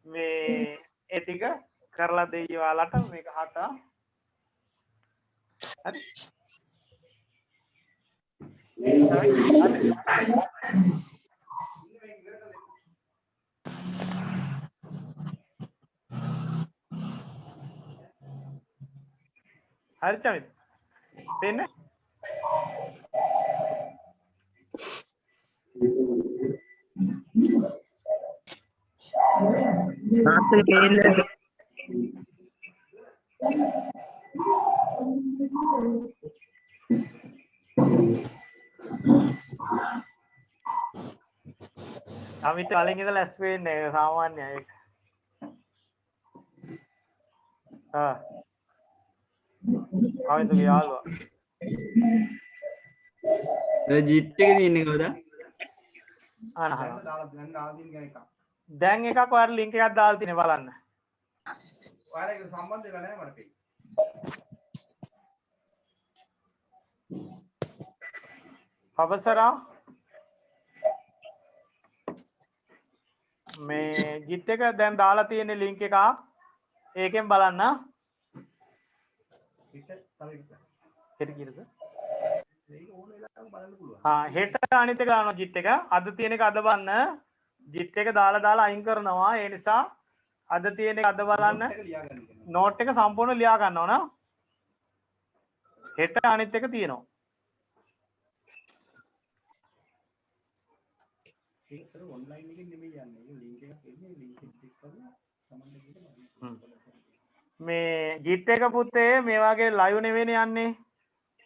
මේ ඒ ටික කරලා දෙයි ඔයාලට මේක හතා හරි හරි චමිත් දෙන්නේ අමිත කලින් ඉඳලා ඇස් වෙන්නේ සාමාන්‍යයි ඒක. අමිතගේ යාළුවා. ජිට් එකේ තියෙන්නේ කොහොමද? දැන් එකක් ඔයාලා ලින්ක් එකක් දාලා තියෙනවා බලන්න. ඔයාලා ඒක සම්බන්ධ වෙලා නැහැ මට පෙයි. අවසරා මේ ජිට් එක දැන් දාලා තියෙන ලින්ක් එක ඒකෙන් බලන්න හෙට අනිත් එක දානවා ජිට් එක අද තියෙන එක අද බලන්න ජිට් එක දාලා අයින් කරනවා ඒ නිසා අද තියෙන එක අද බලන්න නෝට් එක සම්පූර්ණ ලියා ගන්න ඕන හෙට අනිත් එක තියෙනවා මේ ජිට් එක පුතේ මේ වගේ ලයිව් නෙවෙයිනේ යන්නේ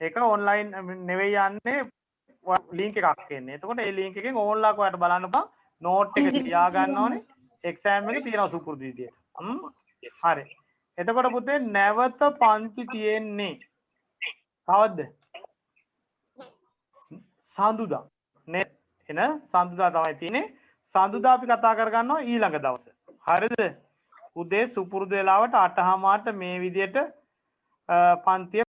ඒක ඔන්ලයින් නෙවෙයි යන්නේ ලින්ක් එකක් එන්නේ. එතකොට ඒ ලින්ක් එකෙන් ඕන්ලයින් ඔයාලට බලන්න බා නෝට් එක ලියා ගන්න ඕනේ. එක්සෑම් එක තියෙනවා සුපුරුදු විදියට. හරි. එතකොට පුතේ නැවත පන්ති තියෙන්නේ කවද්ද? සඳුදා. නේ එන සඳුදා තමයි තියෙන්නේ. සඳුදා අපි කතා කරගන්නවා ඊළඟ දවසේ. හරිද? උදේ සුපුරුදු වෙලාවට 8:00 මේ විදියට පන්තිය